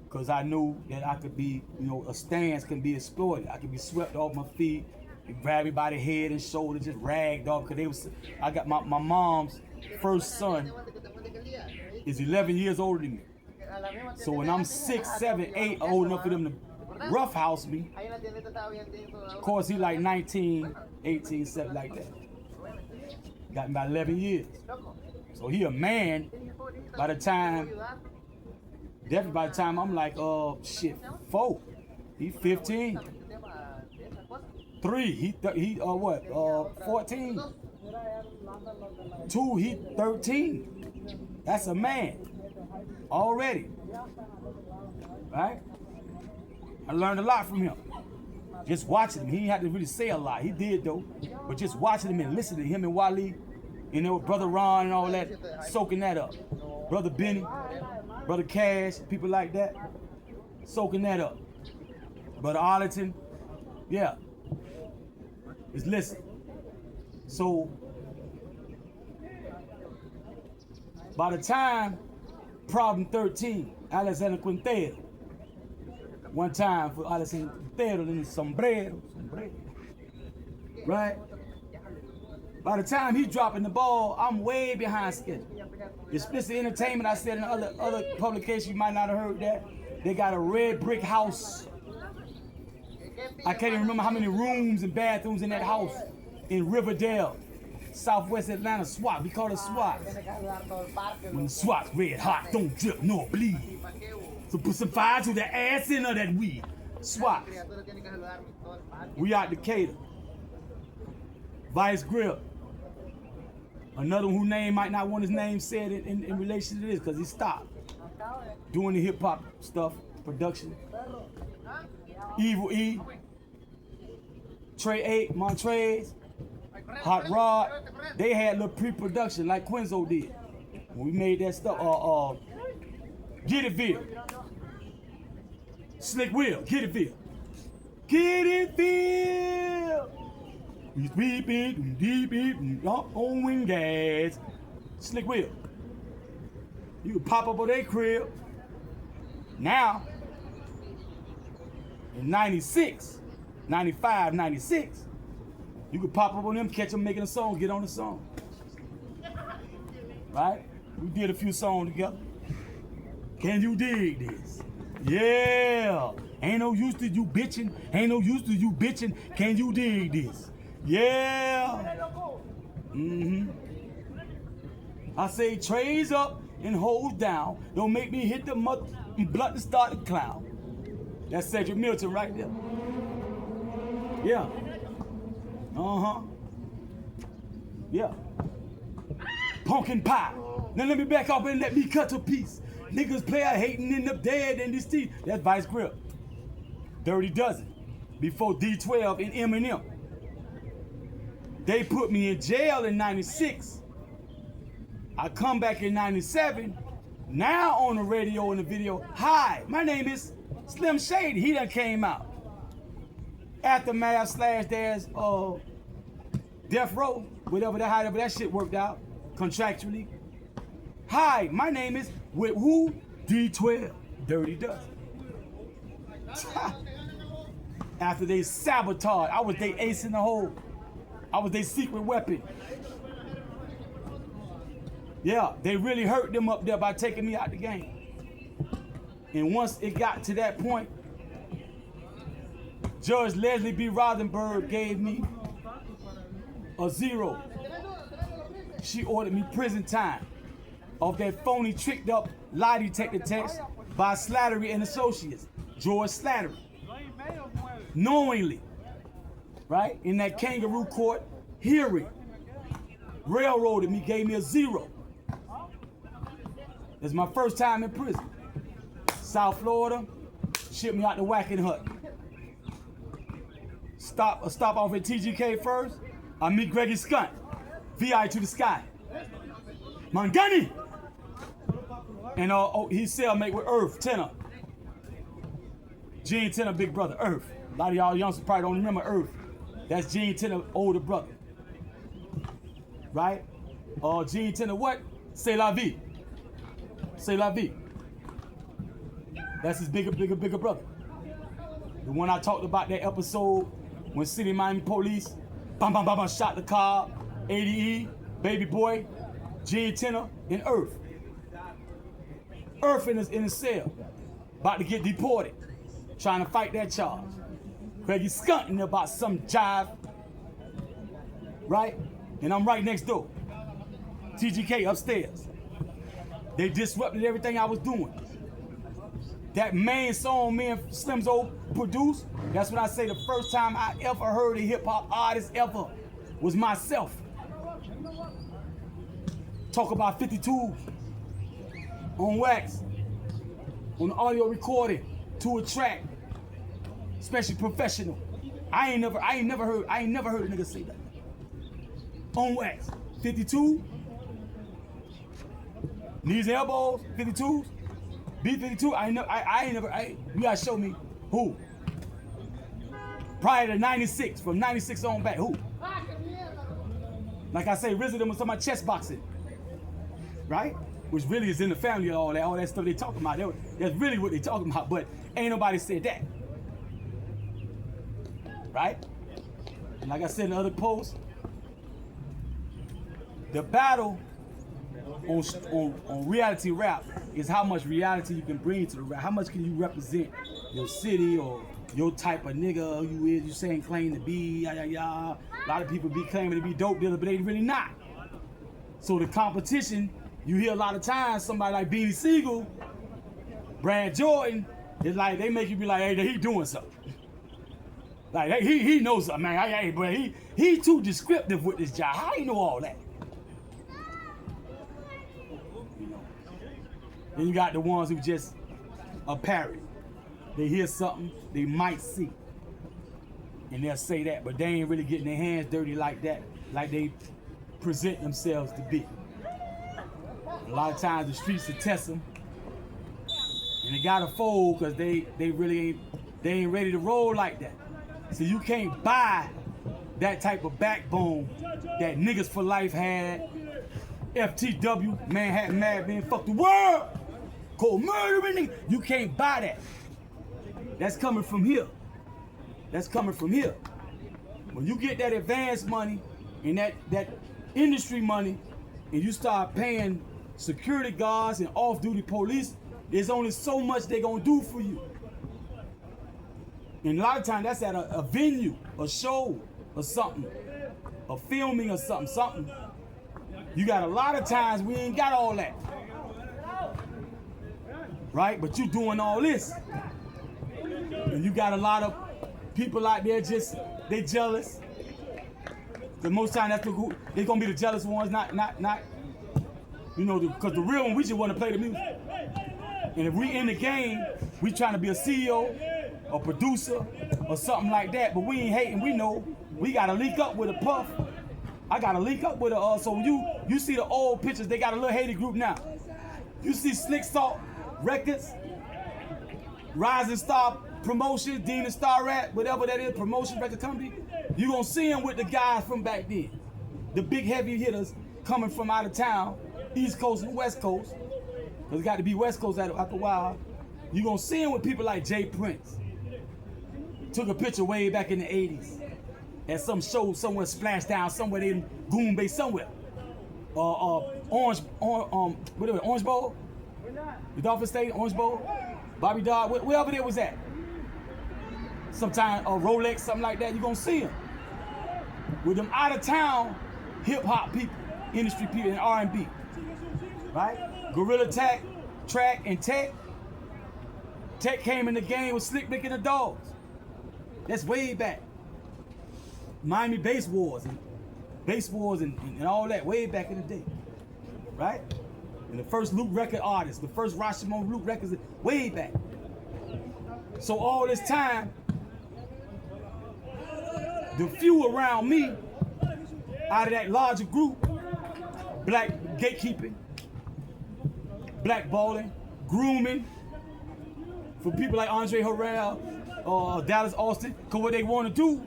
Because I knew that I could be, you know, a stance can be exploited. I could be swept off my feet, and grab me by the head and shoulder, just ragged off. Because I got my mom's first son is 11 years older than me. So when I'm 6, 7, 8, old enough for them to roughhouse me, of course he like 19, 18, 7, like that. Got me about 11 years. So he a man by the time, definitely by the time I'm like, 4. He 15. 3, he 14. 2, he 13. That's a man already. Right? I learned a lot from him. Just watching him. He didn't have to really say a lot. He did though. But just watching him and listening to him and Wally, you know, Brother Ron and all that, soaking that up. Brother Benny, Brother Cash, people like that, soaking that up. Brother Arlington, yeah. Just listen. So, by the time Problem 13, Alexander Quintero, one time for Alexander Quintero in the sombrero, right? By the time he dropping the ball, I'm way behind schedule. Explicit Entertainment, I said in other publications, you might not have heard that. They got a red brick house. I can't even remember how many rooms and bathrooms in that house in Riverdale, Southwest Atlanta, SWAT. We call it SWAT. When the SWAT's red hot, don't drip nor bleed. So put some fire to the ass in of that weed. SWAT. We out Decatur. Vice Grip. Another one whose name might not want his name said in relation to this because he stopped doing the hip hop stuff, production. Evil E, Trey 8, Montrez, Hot Rod, they had little pre-production like Quinzo did. When we made that stuff, Get It Slick Will, Get It We sweeping, deep, on wing gas. Slick Will. You can pop up on their crib. Now, in 96, 95, 96, you could pop up on them, catch them making a song, get on the song. Right? We did a few songs together. Can you dig this? Yeah. Ain't no use to you bitching. Ain't no use to you bitching. Can you dig this? Yeah. I say trays up and hold down. Don't make me hit the mother blunt and start to clown. That's Cedric Milton right there. Yeah. Yeah. Pumpkin pie. Now let me back up and let me cut a piece. Niggas play a hating in the dead in this teeth. That's Vice Grip. Dirty Dozen. Before D12 and Eminem. They put me in jail in 96. I come back in 97. Now on the radio and the video. Hi, my name is Slim Shady. He done came out. Aftermath / there's Death Row. However that shit worked out contractually. Hi, my name is with who? D12. Dirty Dozen. After they sabotaged, I was their ace in the hole. I was their secret weapon. Yeah, they really hurt them up there by taking me out the game. And once it got to that point, Judge Leslie B. Rothenberg gave me a 0. She ordered me prison time of that phony, tricked up lie detector test by Slattery and Associates, George Slattery. Knowingly, right? In that kangaroo court hearing, railroaded me, gave me a 0. That's my first time in prison. South Florida, shipped me out to Whacking Hut. Stop off at TGK first. I meet Greggy Skunt, VI to the sky. Mangani! And he's cellmate with Earth, Tenor. Gene Tenor, big brother, Earth. A lot of y'all youngsters probably don't remember Earth. That's Gene Tenor, older brother. Right? Gene Tenor what? C'est la vie. C'est la vie. That's his bigger brother. The one I talked about that episode when City Miami Police bam, shot the car, ADE, Baby Boy, Gene Tenor, and Earth. Earth in the cell, about to get deported, trying to fight that charge. Greggy skunting about some jive, right? And I'm right next door. TGK upstairs. They disrupted everything I was doing. That main song me and Slimzo produced, that's when I say the first time I ever heard a hip hop artist ever was myself. Talk about 52 on wax, on the audio recording, to a track, especially professional. I ain't never heard a nigga say that. On wax, 52, knees and elbows, 52s, B52. You gotta show me who. Prior to 96, from 96 on back, who? Like I say, RZA them was talking about chest boxing, right? Which really is in the family of all that stuff they talking about. That's really what they talking about, but ain't nobody said that. Right? And like I said in the other post, The battle on reality rap is how much reality you can bring to the rap. How much can you represent your city or your type of nigga you is, you saying claim to be, A lot of people be claiming to be dope dealers, but they really not. So the competition, you hear a lot of times somebody like Beanie Siegel, Brad Jordan, it's like they make you be like, hey, he doing something. Like he knows something, man. Hey, but he too descriptive with this job. How you know all that? Then you got the ones who just a parrot. They hear something they might see, and they'll say that, but they ain't really getting their hands dirty like that, like they present themselves to be. A lot of times the streets will test them, and they gotta fold because they really ain't ready to roll like that. So you can't buy that type of backbone that niggas for life had. FTW, Manhattan Madman, fuck the world, cold murdering nigga. You can't buy that. That's coming from here. That's coming from here. When you get that advance money and that industry money, and you start paying security guards and off-duty police, there's only so much they're gonna do for you. And a lot of times that's at a venue, a show, or something, a filming or something. You got a lot of times we ain't got all that, right? But you doing all this, and you got a lot of people out there just they jealous. The most time that's they gonna be the jealous ones, not you know, because the real one we just want to play the music. And if we in the game, we trying to be a CEO, a producer, or something like that. But we ain't hating. We know we gotta link up with a Puff. I gotta link up with a so you see the old pictures. They got a little Haiti group now. You see Slick Salt Records, Rising Star Promotions, Dean and Star Rap, whatever that is, promotion record company. You gonna see them with the guys from back then, the big heavy hitters coming from out of town, East Coast and West Coast. Cause it got to be West Coast after a while. You gonna see them with people like Jay Prince. Took a picture way back in the 80s at some show somewhere, splashed down somewhere in Goon Bay somewhere. Orange Bowl, the Dolphin Stadium, Orange Bowl, Bobby Dodd, wherever they was at. Sometime Rolex, something like that. You gonna see them with them out of town hip hop people, industry people, and R&B, right? Gorilla Tech, Track, and Tech. Tech came in the game with Slick Rick and the Dogs. That's way back. Miami Bass Wars and all that way back in the day, right? And the first Luke record artist, the first Rashomon Luke records, way back. So all this time, the few around me, out of that larger group, black gatekeeping, blackballing, grooming, for people like Andre Harrell or Dallas Austin, because what they want to do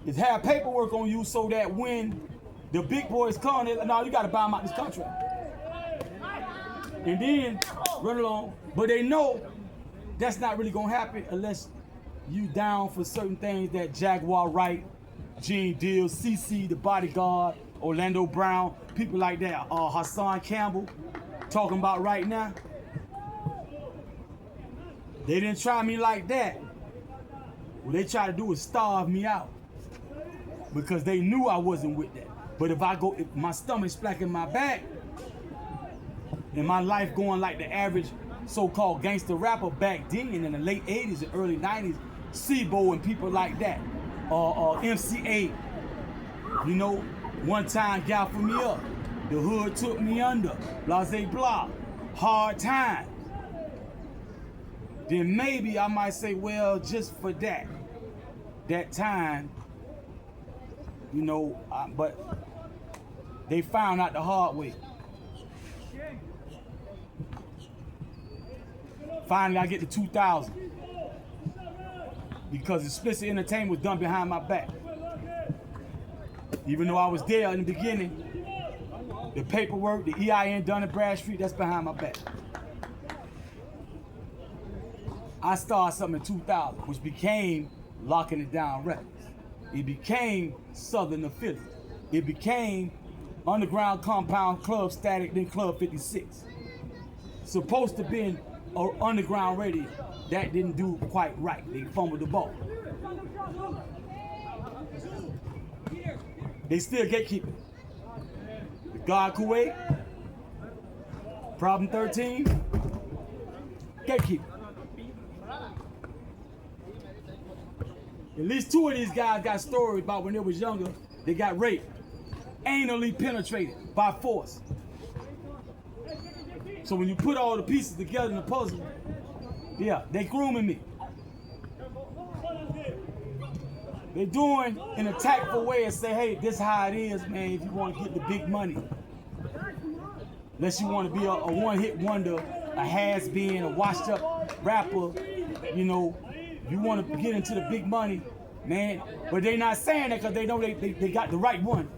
is have paperwork on you so that when the big boys come, they're like, no, you got to buy them out this contract. And then run along, but they know that's not really going to happen unless you down for certain things that Jaguar Wright, Gene Deal, CC, the Bodyguard, Orlando Brown, people like that, Hassan Campbell, talking about right now. They didn't try me like that. What they try to do is starve me out because they knew I wasn't with that. But if my stomach's black in my back and my life going like the average so-called gangster rapper back then in the late 80s and early 90s, Sebo and people like that, MCA, you know, one time gal for me up, the hood took me under, blase blah, hard times. Then maybe I might say, well, just for that time, you know, but they found out the hard way. Finally, I get to 2000 because explicit entertainment was done behind my back. Even though I was there in the beginning, the paperwork, the EIN done at Bradstreet, that's behind my back. I started something in 2000, which became Locking It Down Records. It became Southern Affiliate. it became Underground Compound Club Static, then Club 56. Supposed to be an underground radio. That didn't do quite right. They fumbled the ball. They still gatekeeping. The God Kuwait, Problem 13, gatekeeping. At least 2 of these guys got stories about when they was younger, they got raped, anally penetrated by force. So when you put all the pieces together in the puzzle, yeah, they grooming me. They're doing an tactful way and say, hey, this is how it is, man, if you want to get the big money. Unless you want to be a one-hit wonder, a has-been, a washed-up rapper, you know, you want to get into the big money, man. But they're not saying that because they know they got the right one.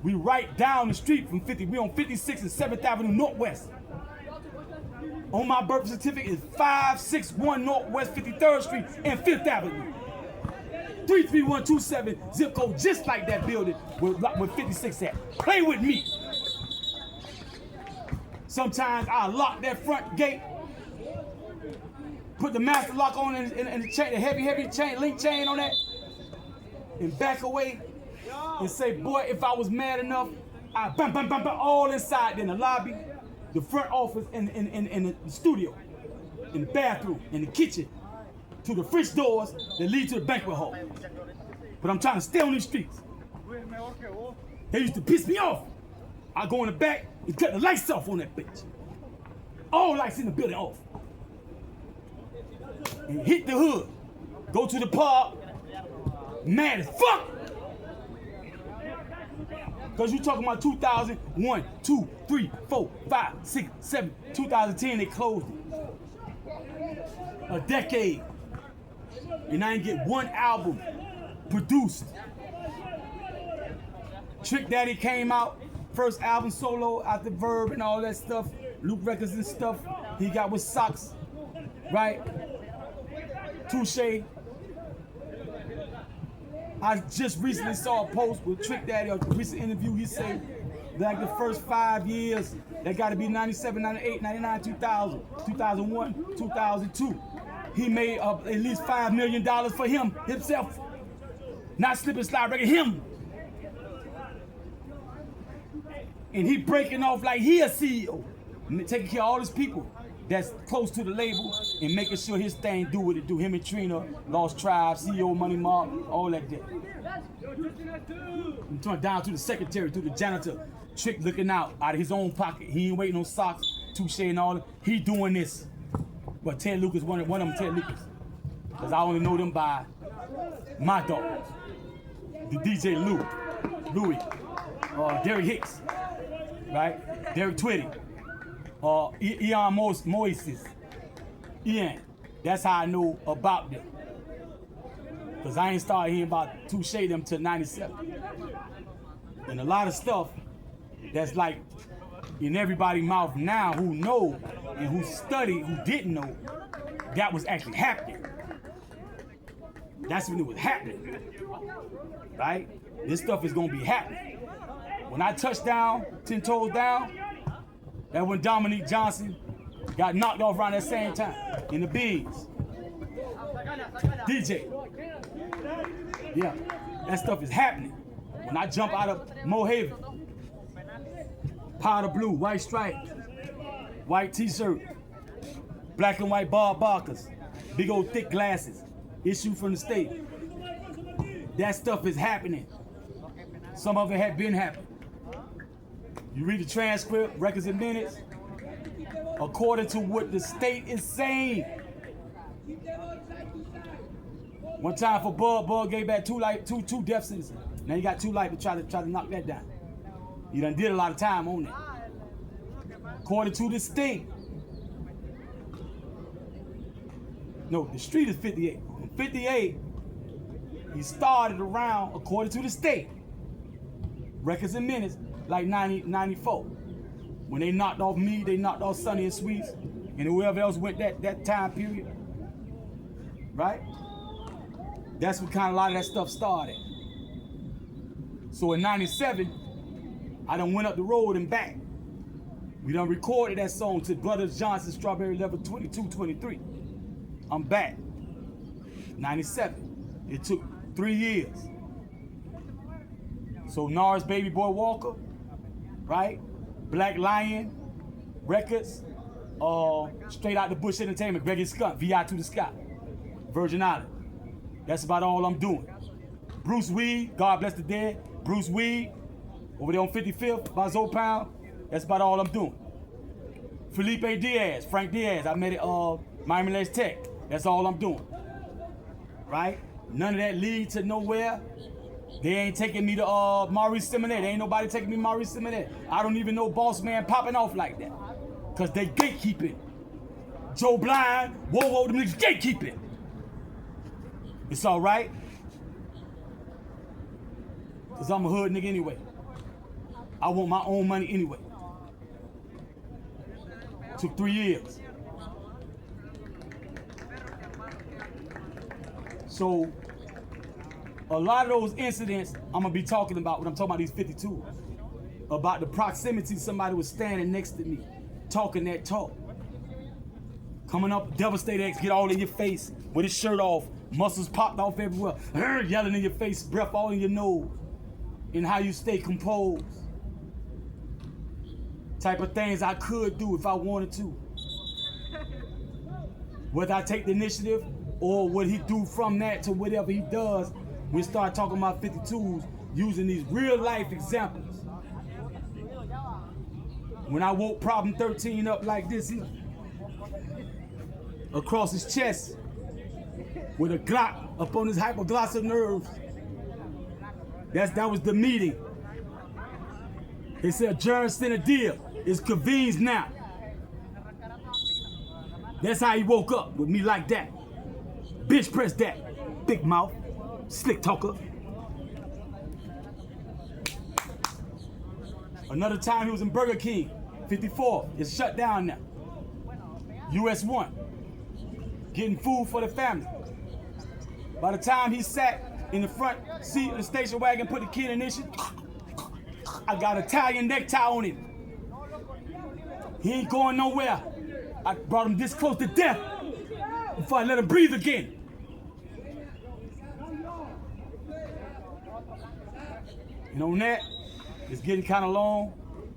We right down the street from 50. We on 56 and 7th Avenue Northwest. On my birth certificate is 561 Northwest 53rd Street and 5th Avenue. 33127 zip code, just like that building where 56 at. Play with me. Sometimes I lock that front gate, put the master lock on and the chain, the heavy chain, link chain on that, and back away and say, boy, if I was mad enough, I bam, bam, bam, bam, all inside, in the lobby, the front office, and the studio, in the bathroom, in the kitchen, to the fridge doors that lead to the banquet hall. But I'm trying to stay on these streets. They used to piss me off. I go in the back and cut the lights off on that bitch. All lights in the building off. And hit the hood. Go to the pub, mad as fuck. Because you talking about 2001, 2, 3, 4, 5, 6, 7, 2010, they closed it. A decade. And I didn't get one album produced. Trick Daddy came out, first album solo after Verb and all that stuff, Luke Records and stuff. He got with Socks, right? Touche. I just recently saw a post with Trick Daddy, a recent interview. He said like the first 5 years, that got to be 97, 98, 99, 2000, 2001, 2002. He made at least $5 million for himself. Not Slip and Slide record, him. And he breaking off like he a CEO, taking care of all his people that's close to the label and making sure his thing do what it do. Him and Trina, Lost Tribe, CEO Money Mark, all that shit. I'm turning down to the secretary, to the janitor. Trick looking out of his own pocket. He ain't waiting on Socks, Touche and all that. He doing this. But Ted Lucas, one of them Ted Lucas. Because I only know them by my dogs. The DJ Louis, Derek Hicks, right? Derek Twitty, Ian Moises, Ian. That's how I know about them. Because I ain't started hearing about Touche them till 97. And a lot of stuff that's like in everybody's mouth now who know and who studied, who didn't know, that was actually happening. That's when it was happening, right? This stuff is gonna be happening. When I touched down, 10 toes down, that when Dominique Johnson got knocked off around that same time in the Beans. DJ. Yeah, that stuff is happening. When I jump out of Mohaven, powder blue, white stripe, white t-shirt, black and white bar barkers, big old thick glasses, issued from the state. That stuff is happening. Some of it had been happening. You read the transcript, records and minutes, according to what the state is saying. One time for Bud gave back two death sentences. Now you got 2 life to try to knock that down. You done did a lot of time on that. According to the state. No, the street is 58. In 58, he started around, according to the state, records and minutes, like 94. When they knocked off me, they knocked off Sonny and Sweets, and whoever else went that time period. Right? That's what kind of a lot of that stuff started. So in 97, I done went up the road and back. We done recorded that song to Brothers Johnson, Strawberry Level 22, 23. I'm back. 97. It took 3 years. So NARS, Baby Boy Walker, right? Black Lion Records, Straight Out the Bush Entertainment, Greggy Skunk, VI to the Sky, Virgin Island. That's about all I'm doing. Bruce Weed, God bless the dead. Bruce Weed, over there on 55th, by Zoe Pound. That's about all I'm doing. Felipe Diaz, Frank Diaz, I met at Miami Lakes Tech. That's all I'm doing. Right? None of that lead to nowhere. They ain't taking me to Maurice Seminary. There ain't nobody taking me to Maurice Seminary. I don't even know Boss Man popping off like that. Because they gatekeeping. Joe Blind, whoa, them niggas gatekeeping. It's all right. Because I'm a hood nigga anyway. I want my own money anyway. Took 3 years. So, a lot of those incidents I'm gonna be talking about when I'm talking about these 52s. About the proximity somebody was standing next to me, talking that talk. Coming up, Devastator X, get all in your face with his shirt off, muscles popped off everywhere, yelling in your face, breath all in your nose, and how you stay composed. Type of things I could do if I wanted to. Whether I take the initiative or what he do from that to whatever he does, we start talking about 52s using these real life examples. When I woke Problem 13 up like this, across his chest with a Glock up on his hypoglossal nerves. That was the meeting. They said adjourn, send a deal. It's convenes now. That's how he woke up, with me like that. Bitch press that. Big mouth, slick talker. Another time he was in Burger King, 54. It's shut down now. US 1. Getting food for the family. By the time he sat in the front seat of the station wagon, put the kid in ignition, I got an Italian necktie on him. He ain't going nowhere. I brought him this close to death before I let him breathe again. And on that, it's getting kind of long.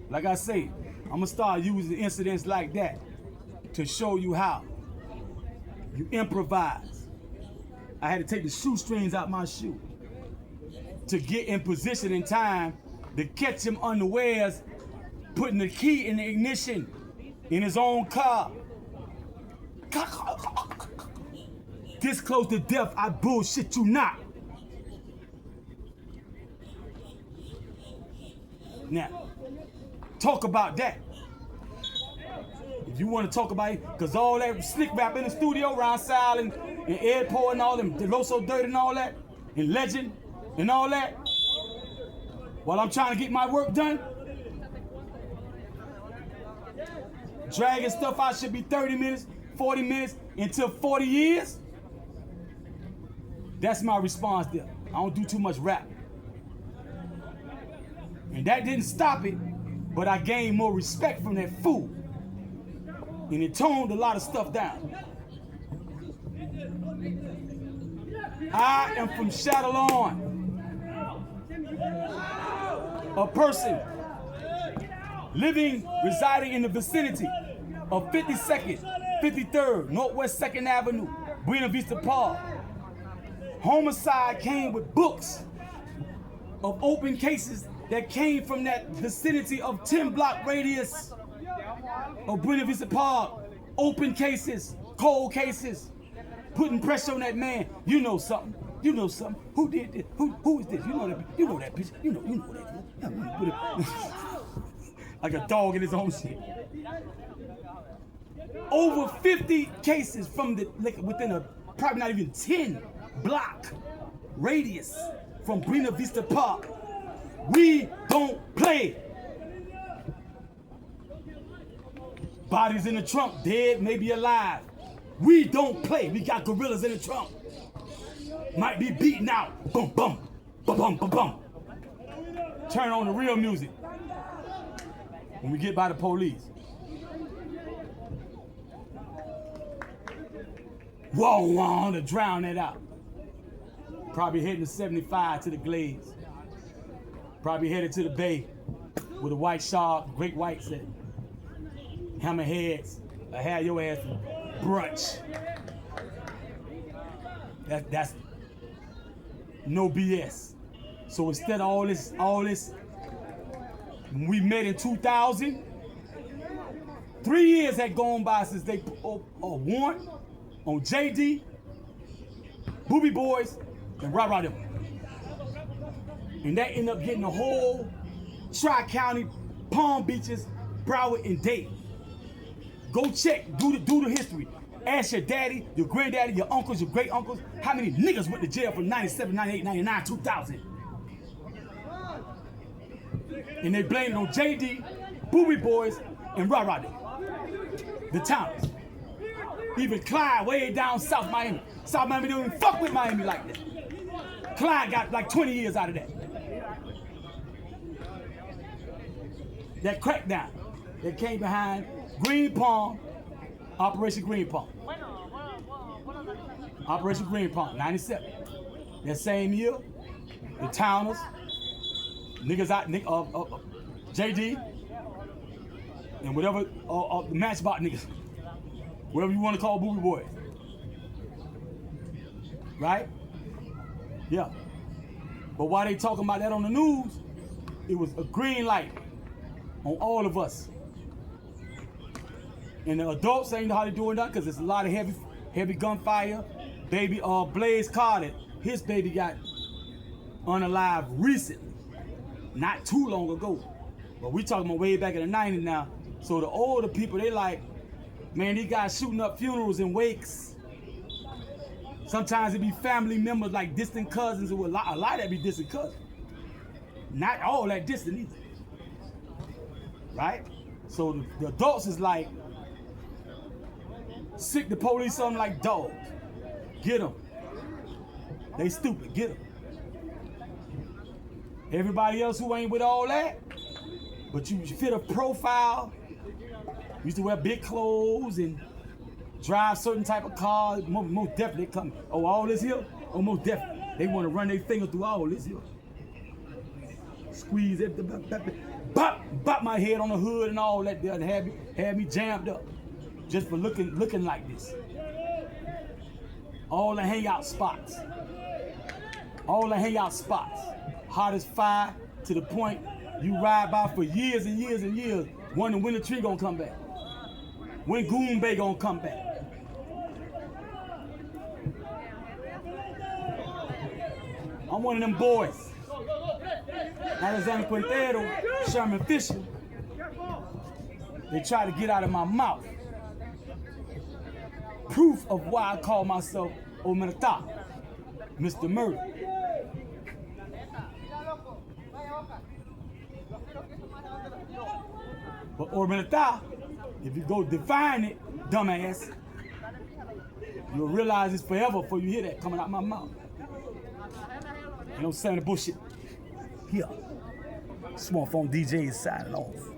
Like I say, I'm gonna start using incidents like that to show you how you improvise. I had to take the shoestrings out my shoe to get in position in time to catch him unawares, putting the key in the ignition in his own car. This close to death, I bullshit you not. Now, talk about that. If you want to talk about it, because all that slick rap in the studio, Ron Sal and Ed Poe and all them, DeLoso Dirt and all that, and Legend and all that, while I'm trying to get my work done, dragging stuff out should be 30 minutes, 40 minutes, until 40 years. That's my response there. I don't do too much rap. And that didn't stop it, but I gained more respect from that fool. And it toned a lot of stuff down. I am from Shadowlawn. A person residing in the vicinity of 52nd, 53rd, Northwest 2nd Avenue, Buena Vista Park. Homicide came with books of open cases that came from that vicinity of 10-block radius of Buena Vista Park. Open cases, cold cases, putting pressure on that man. You know something. You know something. Who did this? Who is this? You know that. You know that bitch. You know that. Like a dog in his own shit. Over 50 cases from within a probably not even 10-block radius from Buena Vista Park. We don't play. Bodies in the trunk, dead, maybe alive. We don't play. We got gorillas in the trunk. Might be beaten out. Boom, boom, boom, boom, boom, boom. turn on the real music when we get by the police. Whoa, to drown that out. Probably heading to 75 to the Glades. Probably headed to the Bay with a white shark, great whites at hammerheads. I had your ass for brunch. That's no BS. So instead of all this, we met in 2000. 3 years had gone by since they put a warrant on JD, Booby Boys, and Rah them. And that ended up getting the whole Tri-County, Palm Beaches, Broward, and Dayton. Go check, do the history. Ask your daddy, your granddaddy, your uncles, your great uncles, how many niggas went to jail from 97, 98, 99, 2000. And they blamed it on JD, Booby Boys, and Rah the towns. Even Clyde way down South Miami. South Miami don't even fuck with Miami like that. Clyde got like 20 years out of that. That crackdown that came behind Green Palm, Operation Green Palm. Operation Green Palm, 97. That same year, the towners, niggas out, JD, and whatever, the Matchbox niggas, whatever you want to call Booby Boys. Right? Yeah. But while they talking about that on the news, it was a green light on all of us. And the adults ain't know how to do it now because there's a lot of heavy gunfire. Baby Blaze Carter, his baby got unalived recently, not too long ago. But we talking about way back in the 90s now. So the older people, they like, man, these guys shooting up funerals and wakes. Sometimes it be family members like distant cousins, or a lot of that be distant cousins. Not all that distant either. Right? So the adults is like, sick the police something like dogs. Get them. They stupid, get them. Everybody else who ain't with all that, but you fit a profile, used to wear big clothes and drive certain type of cars, most definitely come. Oh, all this here? Oh, most definitely. They want to run their finger through all this here. Squeeze it, bop my head on the hood and all that there, and had me jammed up just for looking like this. All the hangout spots. All the hangout spots. Hot as fire to the point you ride by for years and years and years, wondering when the tree gonna come back. When Goon Bay gonna come back. I'm one of them boys. Alexander Quintero, Sherman Fisher, they try to get out of my mouth. Proof of why I call myself Omenata, Mr. Murder. But Omenata, if you go define it, dumbass, you'll realize it's forever before you hear that coming out my mouth. You know, saying the bullshit. Here, small phone DJ is signing off.